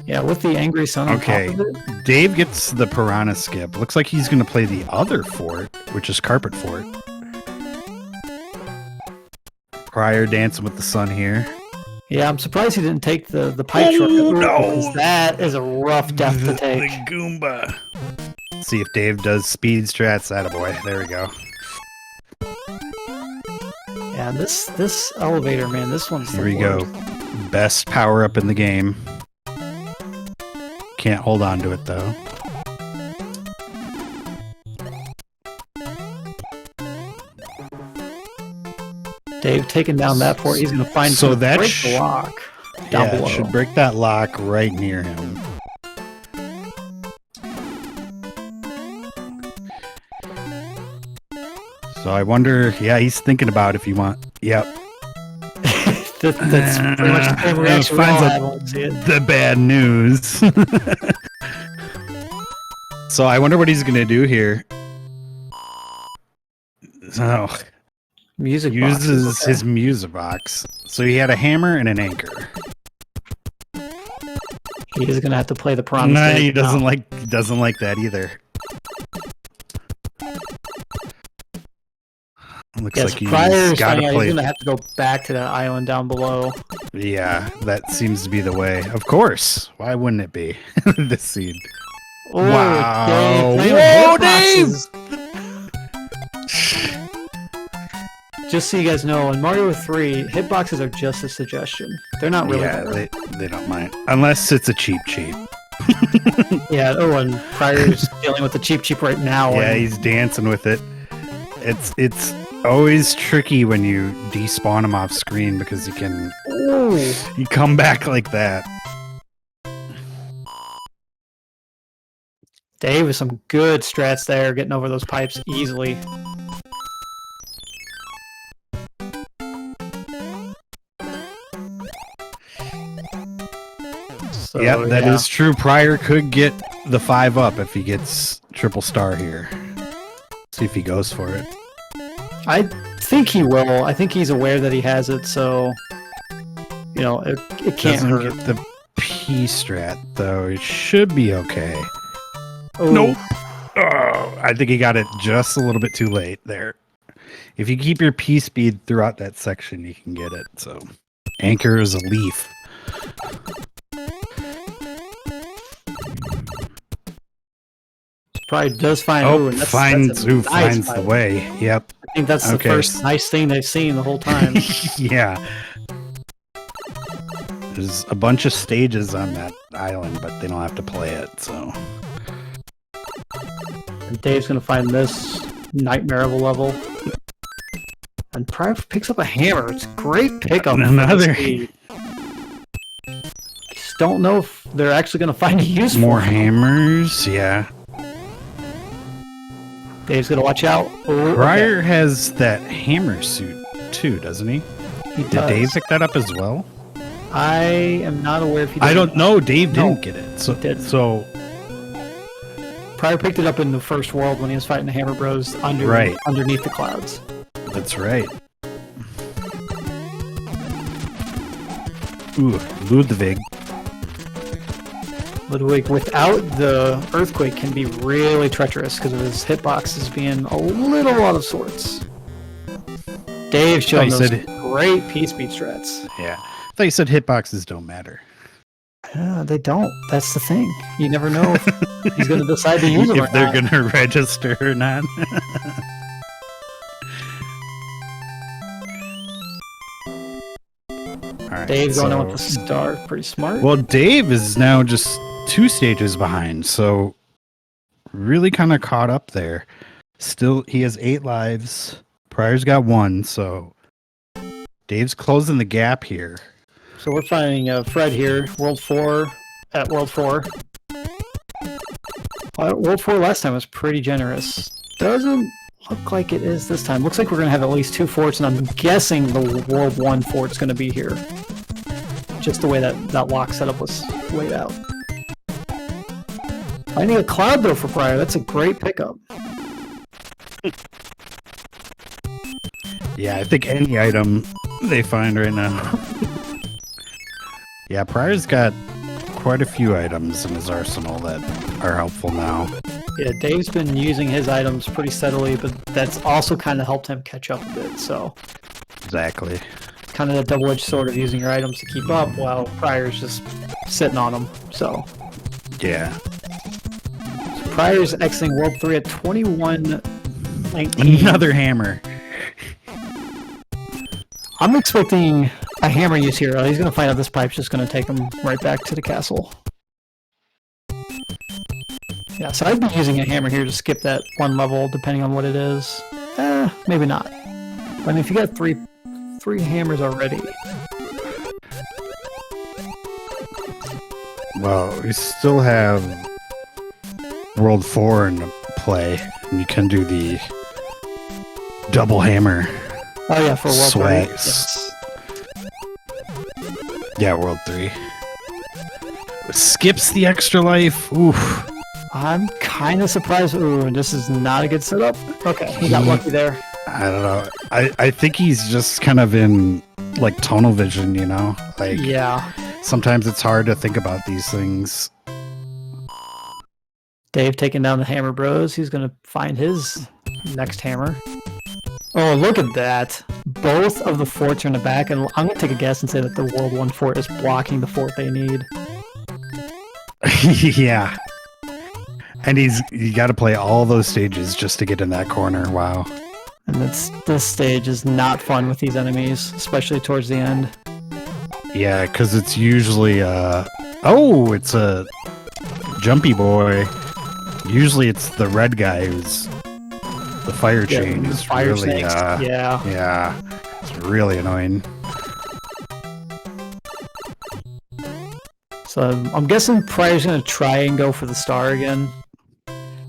Yeah, with the angry sun on top of it. Dave gets the Piranha skip. Looks like he's going to play the other fort, which is Carpet Fort. prieR dancing with the sun here. Yeah, I'm surprised he didn't take the pipe shortcut. No! That is a rough death to take. The Goomba. Let's see if Dave does speed strats. Attaboy. There we go. Yeah, this elevator, man, this one's Here we go. Best power up in the game. Can't hold on to it though. Dave taking down that fort. He's going to find so that break the lock down below. It should break that lock right near him. So I wonder. Yeah, he's thinking about if you want. Yep. That's pretty much the same reaction. The bad news. So I wonder what he's going to do here. Oh. Music uses his music box. So he had a hammer and an anchor. He is gonna have to play the Piranha. No, he doesn't like that either. Looks like he's got to play. He's gonna have to go back to that island down below. Yeah, that seems to be the way. Of course. Why wouldn't it be? This seed. Oh, wow! Whoa, Dave! Just so you guys know, in Mario 3, hitboxes are just a suggestion. They're not really better. They don't mind. Unless it's a cheap. Yeah, and prieR's dealing with the cheap right now. Yeah, he's dancing with it. It's always tricky when you despawn him off screen because you can you come back like that. Dave with some good strats there, getting over those pipes easily. So, yep, that is true. prieR could get the 5 up if he gets triple star here. See if he goes for it. I think he will. I think he's aware that he has it, so you know it can't hurt. Get the P strat though. It should be okay. Oh. Nope. Oh, I think he got it just a little bit too late there. If you keep your P speed throughout that section, you can get it. So anchor is a leaf. Probably does find finds the way. Yep. I think that's the first nice thing they've seen the whole time. Yeah. There's a bunch of stages on that island, but they don't have to play it, so. And Dave's gonna find this nightmare of a level. And prieR picks up a hammer. It's a great pickup. Another. I just don't know if they're actually going to find a use More for him. hammers, yeah. Dave's going to watch out. Oh, prieR has that hammer suit too, doesn't he? He Did does. Dave pick that up as well? I am not aware if he did. I don't know. Dave No, didn't get it. So, he didn't. so prieR picked it up in the first world when he was fighting the Hammer Bros underneath the clouds. that's right. Ooh, Ludwig. Ludwig, without the earthquake, can be really treacherous because of his hitboxes being a little out of sorts. Dave showed those great P-speed strats. Yeah. I thought you said hitboxes don't matter. They don't. That's the thing. You never know if he's going to decide to use them or if they're not. going to register or not. All right, Dave's going on with the star. Pretty smart. Well, Dave is now just 2 stages behind, so really kind of caught up there. Still, he has 8 lives. prieR's got 1, so Dave's closing the gap here. So we're finding Fred here, World 4 at World 4. World 4 last time was pretty generous. Doesn't look like it is this time. Looks like we're going to have at least 2 forts, and I'm guessing the World 1 fort's going to be here. Just the way that lock setup was laid out. Finding a cloud, though, for prieR. That's a great pickup. Yeah, I think any item they find right now. Yeah, prieR's got quite a few items in his arsenal that are helpful now. Yeah, Dave's been using his items pretty steadily, but that's also kind of helped him catch up a bit, so... Exactly. Kind of the double-edged sword of using your items to keep up while prieR's just sitting on them, so... Yeah. prieR's exiting World 3 at 21:19. Another hammer. I'm expecting a hammer use here. He's going to find out this pipe's just going to take him right back to the castle. Yeah, so I'd be using a hammer here to skip that 1 level, depending on what it is. Maybe not. I mean, if you got three hammers already. Well, we still have World 4 in play, and you can do the double hammer. Oh yeah, for World 3. Swags. Yes. Yeah, World 3. Skips the extra life. Oof. I'm kind of surprised. Ooh, this is not a good setup. Okay, he got lucky there. I don't know. I think he's just kind of in like tunnel vision, you know? Like Yeah. sometimes it's hard to think about these things. Dave taking down the Hammer Bros. He's going to find his next hammer. Oh, look at that. Both of the forts are in the back, and I'm going to take a guess and say that the World 1 fort is blocking the fort they need. Yeah. And you got to play all those stages just to get in that corner. Wow. And this stage is not fun with these enemies, especially towards the end. Yeah, because it's usually it's a jumpy boy. Usually it's the red guy who's the fire chain is fire really snakes. yeah, it's really annoying. So I'm guessing prieR's going to try and go for the star again.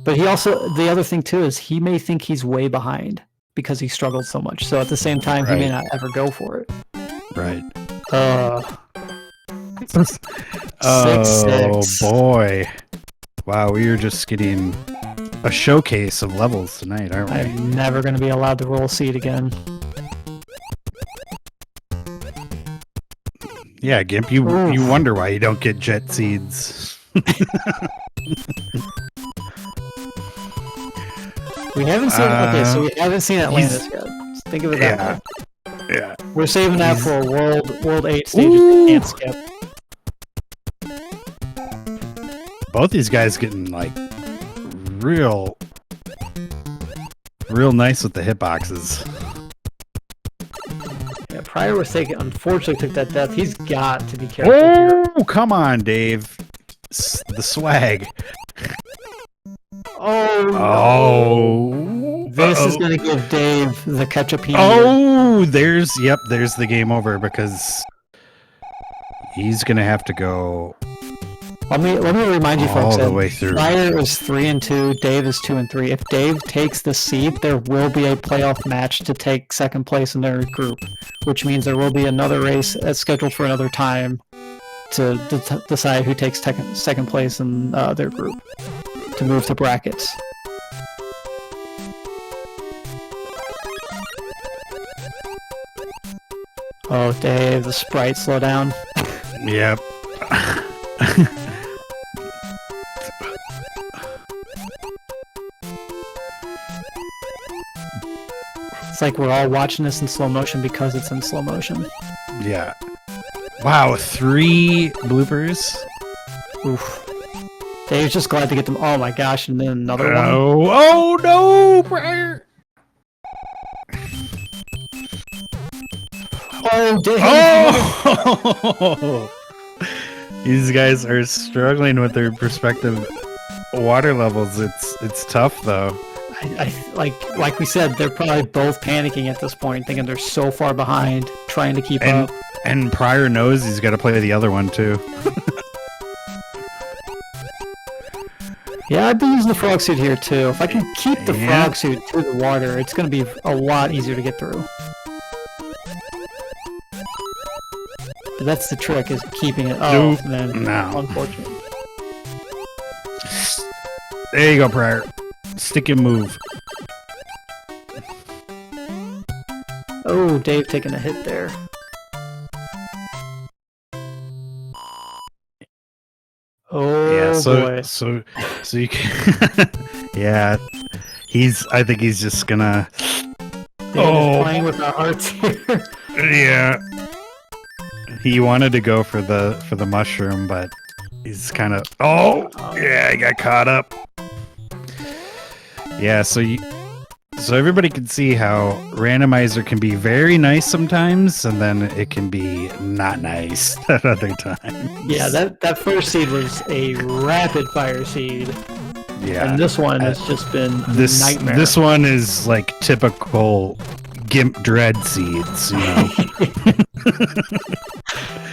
But he also, the other thing too is he may think he's way behind because he struggled so much. So at the same time, he may not ever go for it. Right. 6-6. Boy. Wow, we are just getting a showcase of levels tonight, aren't we? I'm never going to be allowed to roll a seed again. Yeah, Gimp, you wonder why you don't get jet seeds. We haven't seen so we haven't seen Atlantis yet. Just think of it that way. Yeah. We're saving that for World 8 stages we can't skip. Both these guys getting like real nice with the hitboxes. Yeah, prieR was unfortunately took that death. He's got to be careful here. Oh, come on, Dave. The swag. Oh, no. Oh. this is going to give Dave the catch-up he needed. Oh, there's the game over because he's going to have to go. Let me remind you, folks, all the way through. Pryor is 3-2, Dave is 2-3. If Dave takes the seed, there will be a playoff match to take second place in their group, which means there will be another race scheduled for another time to decide who takes second place in their group to move to brackets. Oh, Dave, the sprite, slow down. Yep. It's like we're all watching this in slow motion because it's in slow motion. Yeah. Wow, 3 bloopers. Oof. Dave's just glad to get them. Oh my gosh, and then another one. Oh no, Pryor. Oh, Dave. Oh! These guys are struggling with their respective water levels. It's tough though. Like we said, they're probably both panicking at this point, thinking they're so far behind, trying to keep up. And Pryor knows he's got to play the other one too. Yeah, I've been using the frog suit here too. If I can keep the frog suit to the water, it's going to be a lot easier to get through. But that's the trick, is keeping it. Oh, man. No. Unfortunate. There you go, Pryor. Stick and move. Oh, Dave taking a hit there. Oh, yeah, boy. So you can. Yeah, I think he's just gonna. Dave is playing with our hearts here. Yeah. He wanted to go for the mushroom, but he's kind of. Oh, yeah, he got caught up. Yeah, so everybody can see how randomizer can be very nice sometimes, and then it can be not nice at other times. Yeah, that first seed was a rapid fire seed. Yeah, and this one has just been nightmare. This one is like typical Gimp Dread seeds, you know.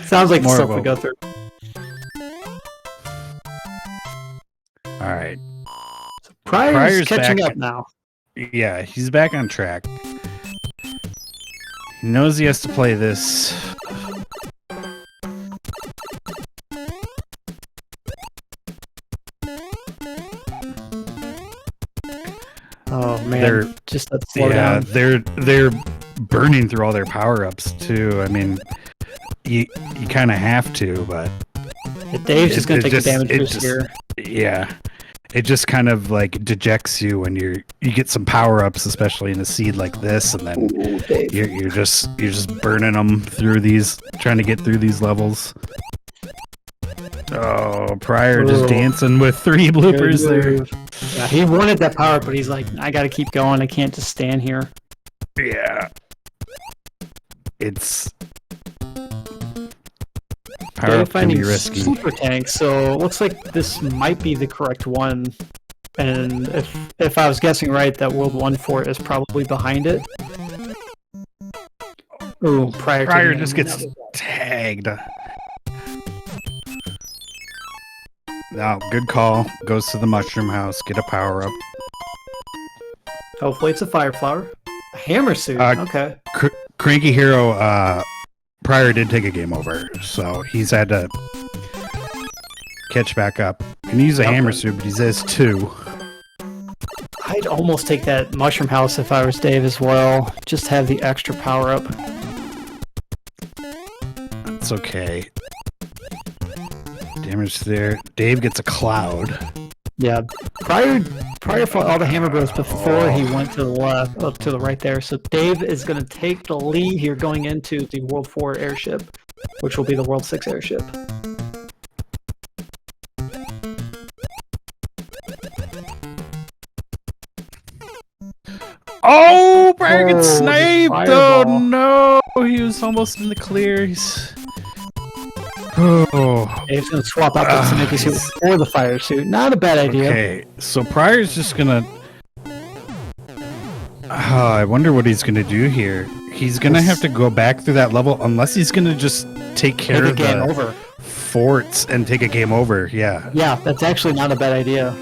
Sounds like the stuff we go through. All right. Pryor's catching up now. Yeah, he's back on track. He knows he has to play this. Oh man, just that slow down. They're burning through all their power-ups too. I mean, you kind of have to, but Dave's just gonna take the damage boost here. Yeah. It just kind of like dejects you when you get some power-ups, especially in a seed like this, and then you're just burning them through these, trying to get through these levels. Oh, Pryor just dancing with 3 bloopers there. Yeah, he wanted that power, but he's like, I got to keep going. I can't just stand here. Yeah, it's power up can be risky. Super tank, so it looks like this might be the correct one. And if I was guessing right, that World 1-4 is probably behind it. Ooh, Pryor just gets tagged. No, good call. Goes to the mushroom house. Get a power up. Hopefully it's a fire flower. A hammer suit. Okay. Cranky Hero. Pryor did take a game over, so he's had to catch back up. Can use a hammer suit, but he says 2. I'd almost take that mushroom house if I was Dave as well. Just have the extra power up. That's okay. Damage there. Dave gets a cloud. Yeah, Pryor fought all the hammer bros before he went to the left, up to the right there. So Dave is going to take the lead here going into the World 4 airship, which will be the World 6 airship. Oh, Pryor gets sniped! Oh no, he was almost in the clear. Dave's going to swap out the Snippy suit for the fire suit. Not a bad idea. Okay, so Pryor's just going to... I wonder what he's going to do here. He's going to have to go back through that level unless he's going to just take care of the forts and take a game over. Yeah. Yeah, that's actually not a bad idea.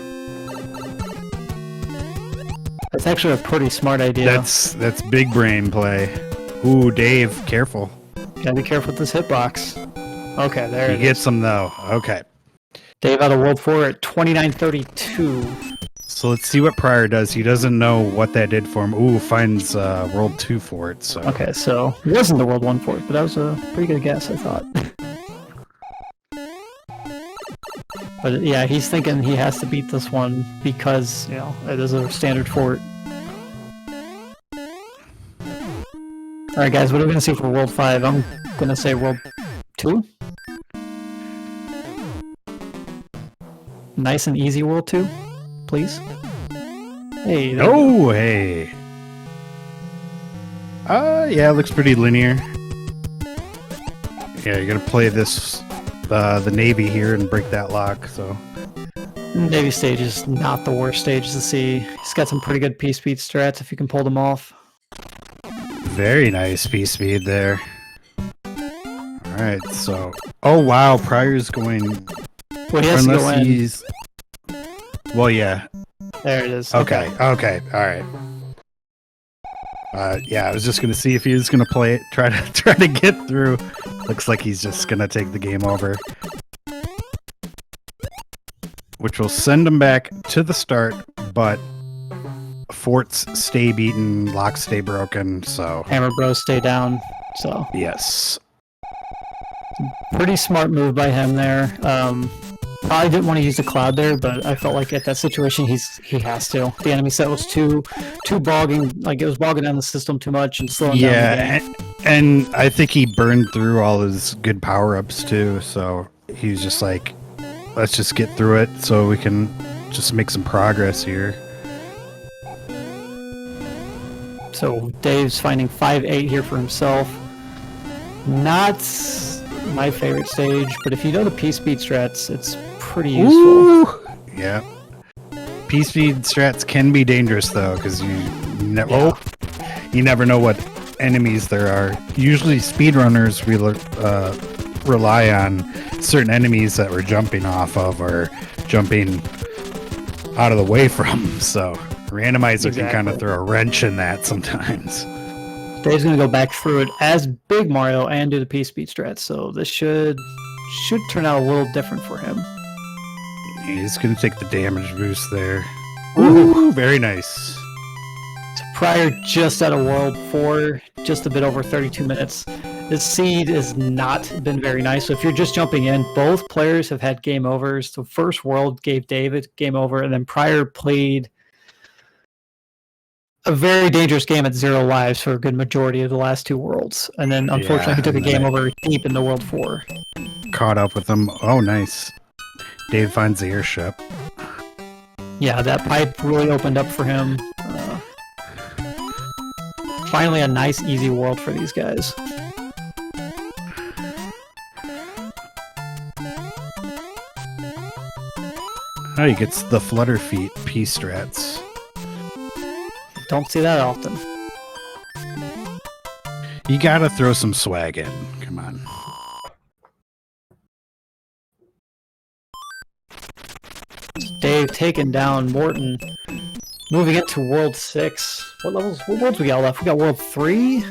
That's actually a pretty smart idea. That's big brain play. Ooh, Dave, careful. Gotta be careful with this hitbox. Okay, there he gets him though. Okay. Dave out of World 4 at 29:32. So let's see what prieR does. He doesn't know what that did for him. Ooh, finds World 2 for it. So. Okay, so it wasn't the World 1 for it, but that was a pretty good guess, I thought. But yeah, he's thinking he has to beat this one because, you know, it is a standard fort. Alright guys, what are we going to see for World 5? I'm going to say World 2. Nice and easy World 2, please. Hey. Oh, hey. Yeah, it looks pretty linear. Yeah, you're going to play this... the Navy here and break that lock, so... Navy stage is not the worst stage to see. He's got some pretty good P-speed strats if you can pull them off. Very nice P-speed there. Alright, so... Oh wow, prieR's going... Well, he has to go in. He's... Well, yeah. There it is. Okay, alright. Yeah, I was just gonna see if he was gonna play it, try to get through. Looks like he's just gonna take the game over. Which will send him back to the start, but forts stay beaten, locks stay broken, so... Hammer Bros stay down, so... Yes. Pretty smart move by him there. Probably didn't want to use the cloud there, but I felt like at that situation he has to. The enemy set was too bogging, like it was bogging down the system too much and slowing down the game. And I think he burned through all his good power-ups too, so he was just like, let's just get through it so we can just make some progress here. So Dave's finding 5-8 here for himself. Not my favorite stage, but if you know the P-speed strats, it's pretty useful. Ooh, yeah. P-speed strats can be dangerous though, because you never know what enemies there are. Usually speedrunners rely on certain enemies that we're jumping off of or jumping out of the way from, so Randomizer can kind of throw a wrench in that sometimes. Dave's going to go back through it as Big Mario and do the P-speed strats, so this should turn out a little different for him. He's going to take the damage boost there. Ooh, very nice. So prieR just out of World 4, just a bit over 32 minutes. This seed has not been very nice, so if you're just jumping in, both players have had game overs. The first World gave David game over, and then prieR played a very dangerous game at 0 lives for a good majority of the last 2 Worlds. And then, unfortunately, he took a game over deep in the World 4. Caught up with them. Oh, nice. Dave finds the airship. Yeah, that pipe really opened up for him. Finally, a nice, easy World for these guys. Oh, he gets the Flutter Feet P-strats. Don't see that often. You gotta throw some swag in. Come on. Dave taking down Morton. Moving into World 6. What worlds we got left? We got World 3?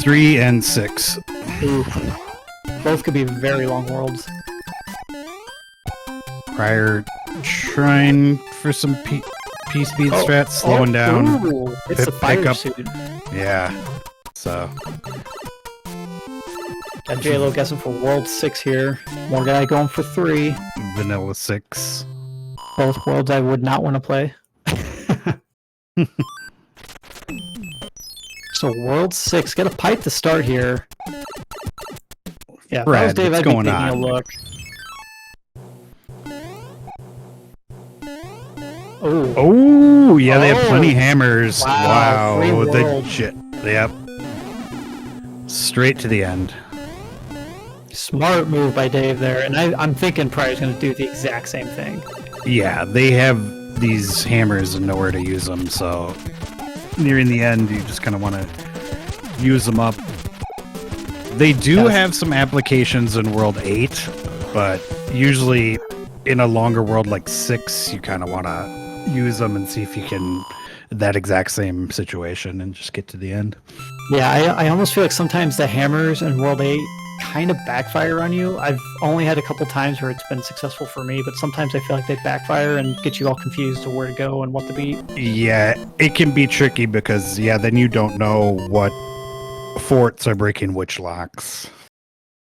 3 and 6. Ooh. Both could be very long worlds. prieR trying for some P-speed strats, slowing down. Ooh, it's the fire suit. Yeah. So. Got J-Lo guessing for World 6 here. More guy going for 3. Vanilla 6. Both worlds I would not want to play. So World 6, got a pipe to start here. Yeah, if I was Dave, I'd be taking a look. Oh, yeah, they have plenty hammers. Wow, Yep. Straight to the end. Smart move by Dave there, and I'm thinking prieR's going to do the exact same thing. Yeah, they have these hammers and nowhere to use them, so nearing the end, you just kind of want to use them up. They do have some applications in World 8, but usually in a longer world like 6, you kind of want to use them and see if you can that exact same situation and just get to the end. Yeah, I almost feel like sometimes the hammers in World 8 kind of backfire on you. I've only had a couple times where it's been successful for me, but sometimes I feel like they backfire and get you all confused to where to go and what to beat. Yeah, it can be tricky because, then you don't know what forts are breaking which locks.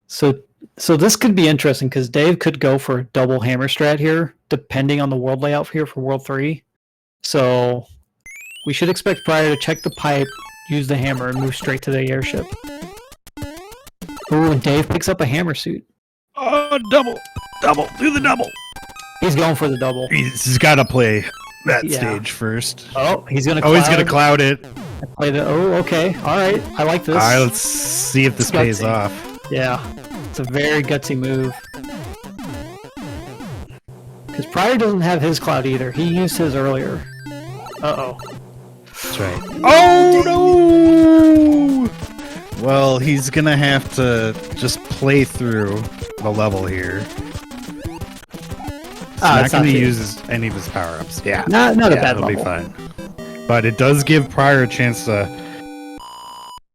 So this could be interesting because Dave could go for a double hammer strat here, depending on the world layout here for World 3. So we should expect prieR to check the pipe, use the hammer, and move straight to the airship. Ooh, and Dave picks up a hammer suit. Oh, double, do the double. He's going for the double. He's got to play that stage first. Oh, he's gonna. He's gonna cloud it. Play the. Oh, okay, all right. I like this. All right, let's see if this pays off. Yeah, it's a very gutsy move. Because prieR doesn't have his cloud either. He used his earlier. Uh-oh. That's right. Oh, no! Well, he's going to have to just play through the level here. He's not going to use any of his power-ups. Yeah. Not a bad level. It'll be fine. But it does give prieR a chance to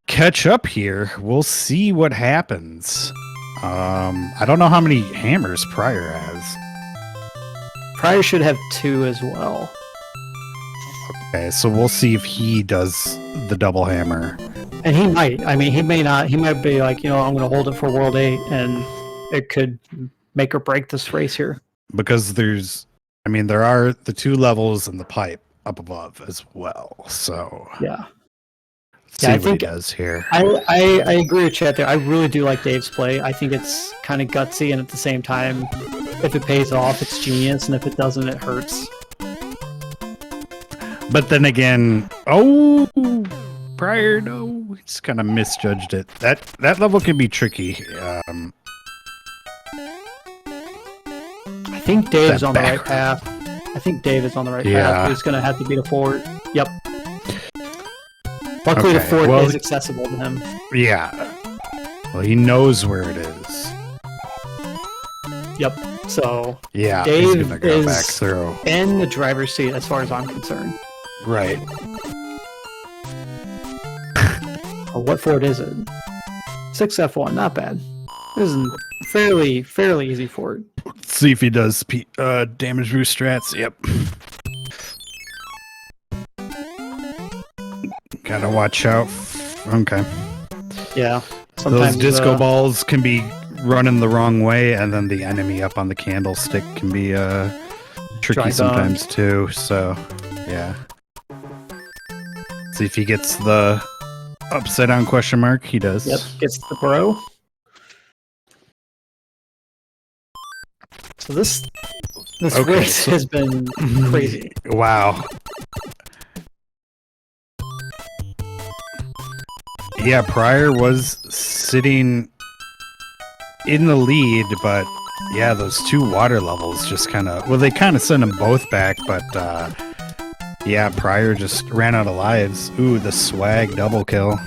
catch up here. We'll see what happens. I don't know how many hammers prieR has. prieR should have 2 as well. Okay, so we'll see if he does the double hammer. And he might. I mean, he may not. He might be like, I'm going to hold it for World 8, and it could make or break this race here. Because there are the 2 levels in the pipe up above as well. So yeah. Let's see what he does here. I agree with Chad there. I really do like Dave's play. I think it's kind of gutsy, and at the same time, if it pays off, it's genius, and if it doesn't, it hurts. But then again, prieR, no, he just kind of misjudged it. That level can be tricky. I think Dave's on the right path. I think Dave is on the right path. He's going to have to beat a fort. Yep. Luckily, the fort is accessible to him. Yeah. Well, he knows where it is. Yep. So Dave he's gonna go back through. In the driver's seat, as far as I'm concerned. Right. What fort is it? 6F1, not bad. This is a fairly easy fort. Let's see if he does damage boost strats. Yep. Gotta watch out. Okay. Yeah. Those disco balls can be running the wrong way, and then the enemy up on the candlestick can be tricky sometimes too. So, yeah. See if he gets the upside down question mark. He does. Yep, gets the bro. So this race has been crazy. Wow. Yeah, prieR was sitting in the lead, but yeah, those 2 water levels just kind of... Well, they kind of sent them both back, but yeah, prieR just ran out of lives. Ooh, the swag double kill.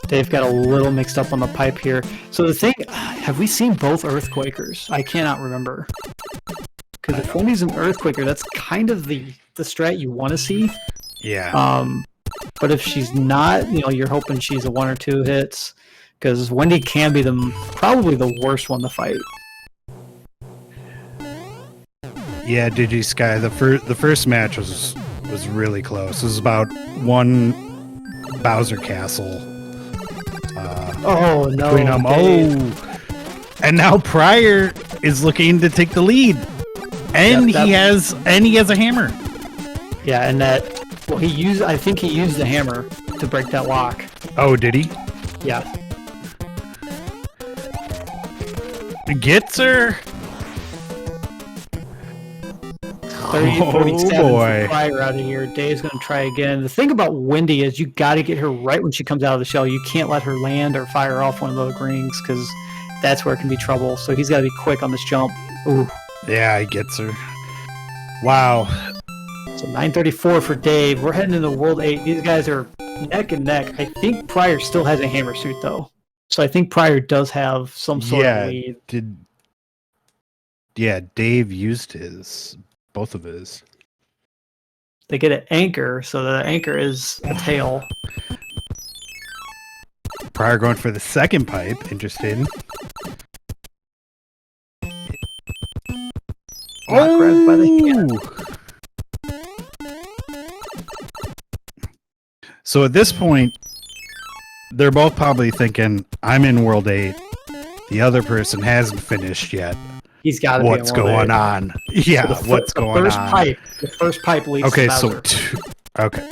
Dave got a little mixed up on the pipe here. So the thing... Have we seen both Earthquakers? I cannot remember. Because if Wendy's an Earthquaker, that's kind of the strat you want to see. Yeah. But if she's not, you're hoping she's a 1 or 2 hits, because Wendy can be probably the worst one to fight. Yeah, DigiSky, the first match was really close. It was about 1 Bowser Castle. Oh no! Between them. And now prieR is looking to take the lead, and he has a hammer. Yeah, and I think he used the hammer to break that lock. Oh, did he? Yeah. Gets her. 30-47 for prieR out of here. Dave's going to try again. The thing about Wendy is you got to get her right when she comes out of the shell. You can't let her land or fire off one of those rings, because that's where it can be trouble. So he's got to be quick on this jump. Ooh. Yeah, he gets her. Wow. So 934 for Dave. We're heading into World 8. These guys are neck and neck. I think prieR still has a hammer suit, though. So I think prieR does have some sort of lead. Dave used both of his. They get an anchor, so the anchor is a tail. prieR going for the second pipe. Interesting. Not grabbed by the hand. So at this point, they're both probably thinking, I'm in World 8. The other person hasn't finished yet. He's got to be what's going on? Yeah, so what's going on? The first pipe leads to Bowser. Okay.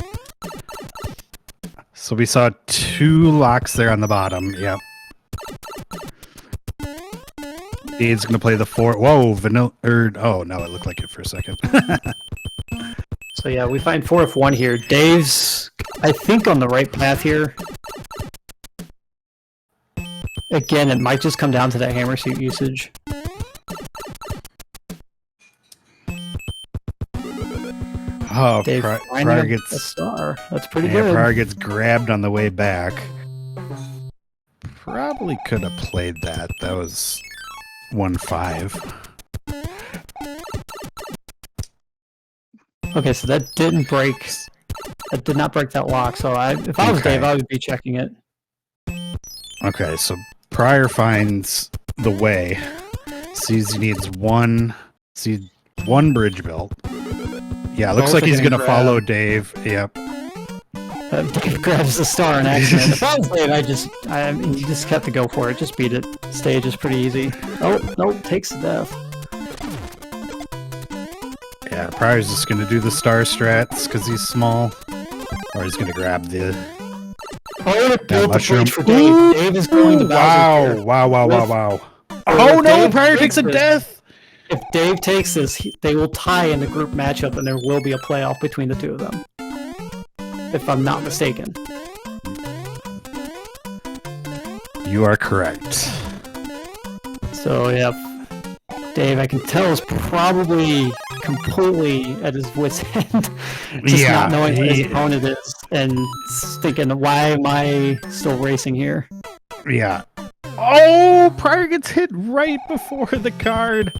So we saw 2 locks there on the bottom. Yep. Dave's gonna play the 4. Whoa, vanilla. Oh no, it looked like it for a second. So yeah, we find 4F1 here. Dave's, I think, on the right path here. Again, it might just come down to that hammer suit usage. Oh, Dave prieR gets a star. That's pretty good. good. prieR gets grabbed on the way back. Probably could have played that. That was 1-5. Okay, so that didn't break. That did not break that lock. So if I was Dave, I would be checking it. Okay, so prieR finds the way. Sees he needs one bridge built. Yeah, looks like he's gonna follow Dave. Yep. Dave grabs the star in accident. If I was Dave, you just have to go for it. Just beat it. Stage is pretty easy. Oh, nope, takes the death. Yeah, prieR's just gonna do the star strats because he's small. Or he's gonna grab the... Oh, it built the bridge for Dave. Dave is going to Bowser. Wow. Oh no, prieR takes a death! If Dave takes this, they will tie in the group matchup, and there will be a playoff between the two of them. If I'm not mistaken. You are correct. So, yeah. Dave, I can tell, is probably completely at his wit's end. Just not knowing what his opponent is, and thinking, why am I still racing here? Yeah. Oh, prieR gets hit right before the card.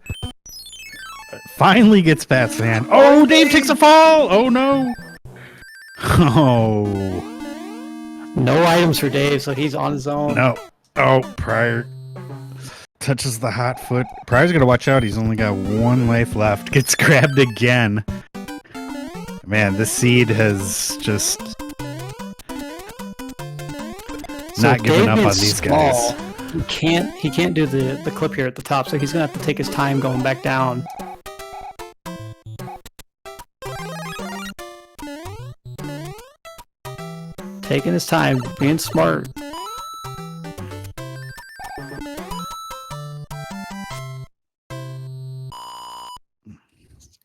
Finally gets past man. Oh, Dave takes a fall. Oh no. Oh. No items for Dave, so he's on his own. No. Oh, prieR touches the hot foot. prieR's gonna watch out. He's only got 1 life left. Gets grabbed again. Man, this seed has just not given up on these guys. He can't do the clip here at the top, so he's gonna have to take his time going back down. Taking his time, being smart.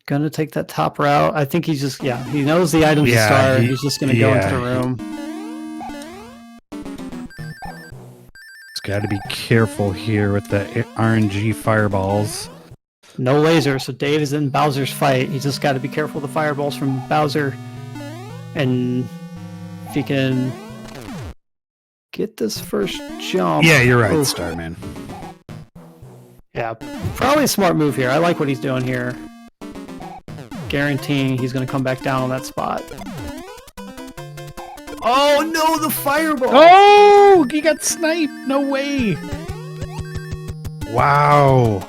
Gonna take that top route. I think he's just, he knows the item to start. He's just gonna go into the room. He's got to be careful here with the RNG fireballs. No laser, so Dave is in Bowser's fight. He's just got to be careful of the fireballs from Bowser. And if he can get this first jump. Yeah, you're right, Starman. Yeah, probably a smart move here. I like what he's doing here. Guaranteeing he's going to come back down on that spot. Oh no, the fireball! Oh, he got sniped. No way. Wow.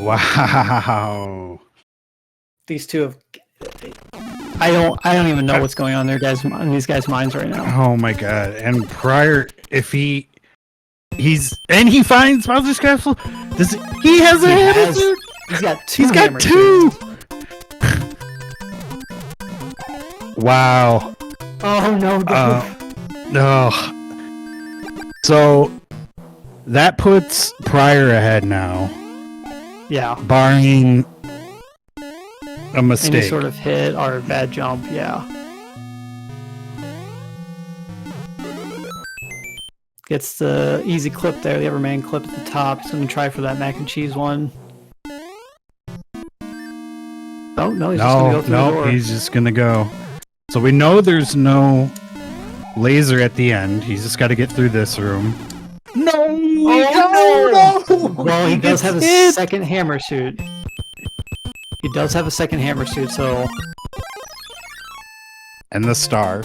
Wow. These two have... I don't even know what's going on in these guys' minds right now. Oh my god. And prieR, if he finds Bowser's Castle, he has a hammer suit? He's got 2 He's got 2! Wow. Oh no. No. So that puts prieR ahead now. Yeah. Barring a mistake. Any sort of hit or a bad jump, Gets the easy clip there, the Everman clip at the top. He's going to try for that mac and cheese one. Oh, no, he's just going to go through the door. He's just going to go. So we know there's no laser at the end. He's just got to get through this room. No! Oh, no! Well, he does have a second hammer suit. He does have a second hammer suit, so... And the star.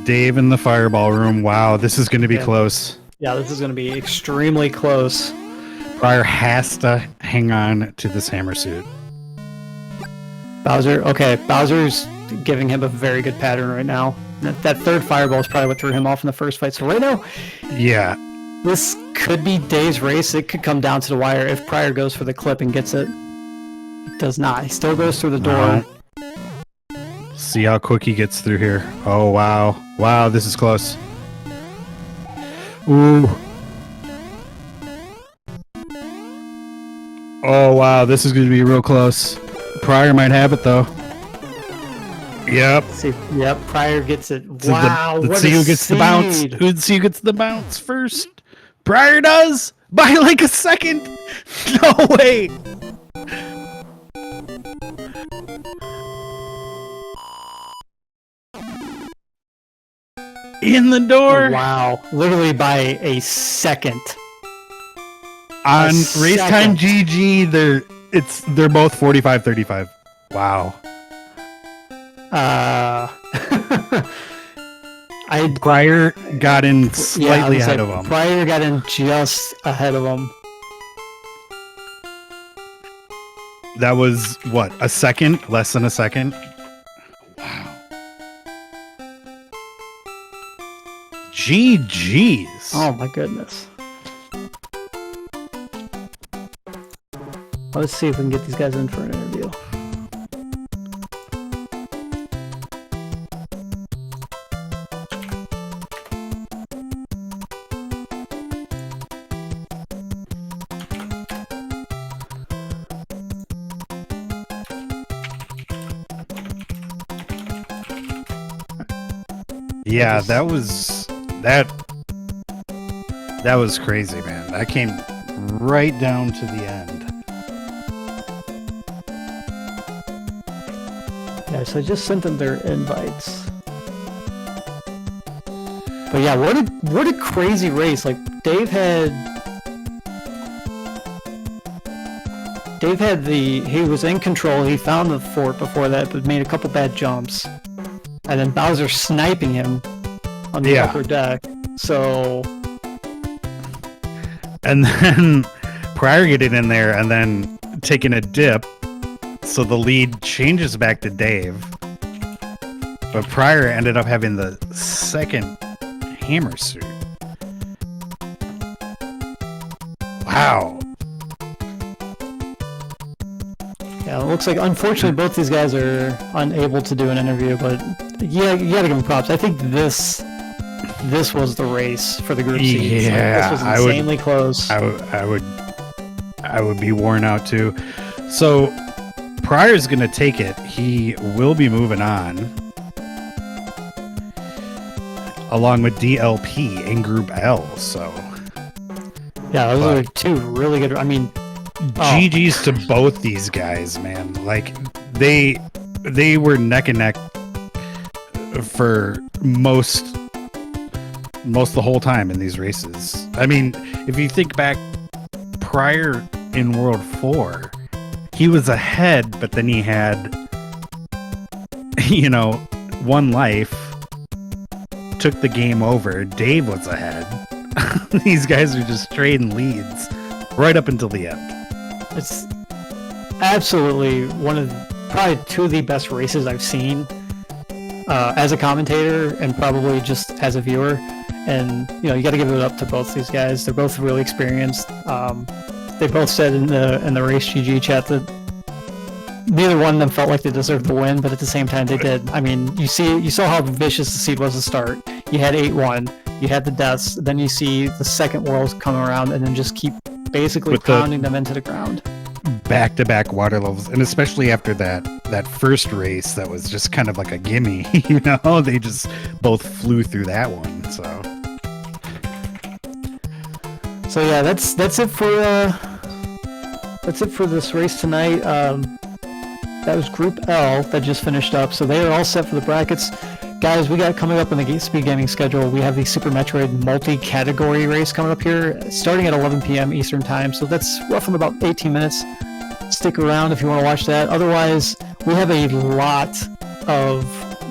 Dave in the fireball room. Wow, this is going to be close. Yeah, this is going to be extremely close. prieR has to hang on to this hammer suit. Bowser, okay, Bowser's giving him a very good pattern right now. That third fireball is probably what threw him off in the first fight. So right now, yeah, this could be Dave's race. It could come down to the wire if prieR goes for the clip and gets it. He does not. He still goes through the door. See how quick he gets through here. Oh, wow. Wow, this is close. Ooh. Oh, wow, this is going to be real close. prieR might have it, though. Yep. Yep, prieR gets it. Wow, let's see who gets the bounce. Let's see who gets the bounce first. prieR does! By like a second! No way! In the door! Oh, wow, literally by a second. On Race Time GG, they're both 45-35. Wow. prieR got in slightly ahead of him. prieR got in just ahead of him. That was what, a second? Less than a second? Wow. GG's. Oh my goodness. Let's see if we can get these guys in for an interview. Yeah, that was crazy, man. That came right down to the end. Yeah, so I just sent them their invites. But yeah, what a crazy race. Like Dave had he was in control. He found the fort before that, but made a couple bad jumps. And then Bowser sniping him on the upper deck. So... And then prieR getting in there and then taking a dip. So the lead changes back to Dave. But prieR ended up having the second hammer suit. Wow. Yeah, it looks like, unfortunately, both these guys are unable to do an interview, but yeah, you gotta give them props. I think this was the race for the group seeds. Yeah, this was insanely close. I would be worn out too. So prieR's gonna take it. He will be moving on, along with DLP in Group L. So yeah, those are two really good. I mean, GG's to both these guys, man. Like they were neck and neck for most the whole time in these races. I mean, if you think back, prieR in World 4, he was ahead, but then he had, one life, took the game over. Dave was ahead. These guys are just trading leads right up until the end. It's absolutely probably two of the best races I've seen as a commentator and probably just as a viewer. And you got to give it up to both these guys. They're both really experienced. They both said in the Race GG chat that neither one of them felt like they deserved the win, but at the same time they did. I mean, you saw how vicious the seed was to start. You had 8-1, you had the deaths, then you see the second worlds come around and then just keep basically pounding them into the ground. Back-to-back water levels, and especially after that that first race that was just kind of like a gimme. You know, they just both flew through that one. So yeah, that's it for this race tonight. That was Group L that just finished up, so they are all set for the brackets. Guys, we got coming up in the Speed Gaming schedule, we have the Super Metroid multi-category race coming up here, starting at 11 p.m. Eastern Time, so that's roughly about 18 minutes. Stick around if you want to watch that. Otherwise, we have a lot of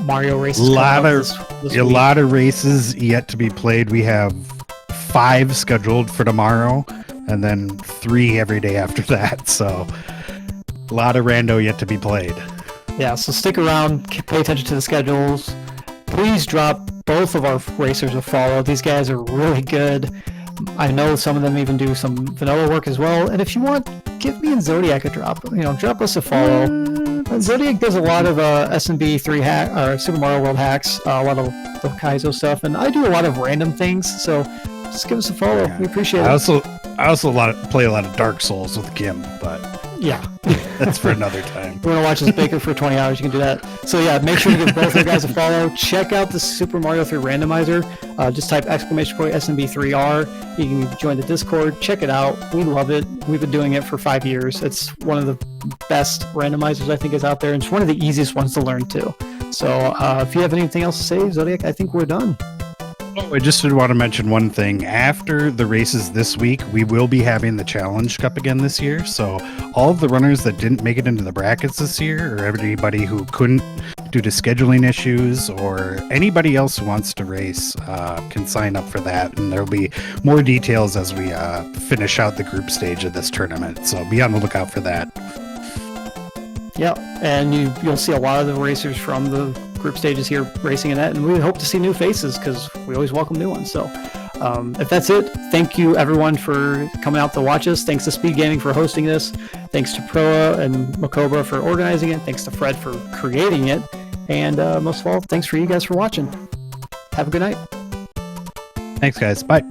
Mario races. A lot of races yet to be played. We have 5 scheduled for tomorrow, and then 3 every day after that, so a lot of rando yet to be played. Yeah, so stick around, pay attention to the schedules. Please drop both of our racers a follow. These guys are really good. I know some of them even do some vanilla work as well. And if you want, give me and Zodiac a drop. Drop us a follow. Zodiac does a lot of SMB3 or Super Mario World hacks, a lot of the Kaizo stuff, and I do a lot of random things. So just give us a follow. Yeah. We appreciate it. I also play a lot of Dark Souls with Kim, but yeah. That's for another time. If you want to watch this Baker for 20 hours, you can do that. So yeah, make sure to give both of you guys a follow. Check out the Super Mario 3 Randomizer. Just type !SMB3R. You can join the Discord. Check it out. We love it. We've been doing it for 5 years. It's one of the best randomizers I think is out there. And it's one of the easiest ones to learn too. So if you have anything else to say, Zodiac, I think we're done. Oh, I just did want to mention one thing. After the races this week, we will be having the Challenge Cup again this year. So all of the runners that didn't make it into the brackets this year, or anybody who couldn't due to scheduling issues, or anybody else who wants to race can sign up for that. And there'll be more details as we finish out the group stage of this tournament. So be on the lookout for that. Yeah, and you'll see a lot of the racers from the group stages here racing in that, and we hope to see new faces because we always welcome new ones. So if that's it, thank you everyone for coming out to watch us. Thanks to Speed Gaming for hosting this. Thanks to prieR and Makoba for organizing it. Thanks to Fred for creating it. And most of all, thanks for you guys for watching. Have a good night. Thanks, guys. Bye.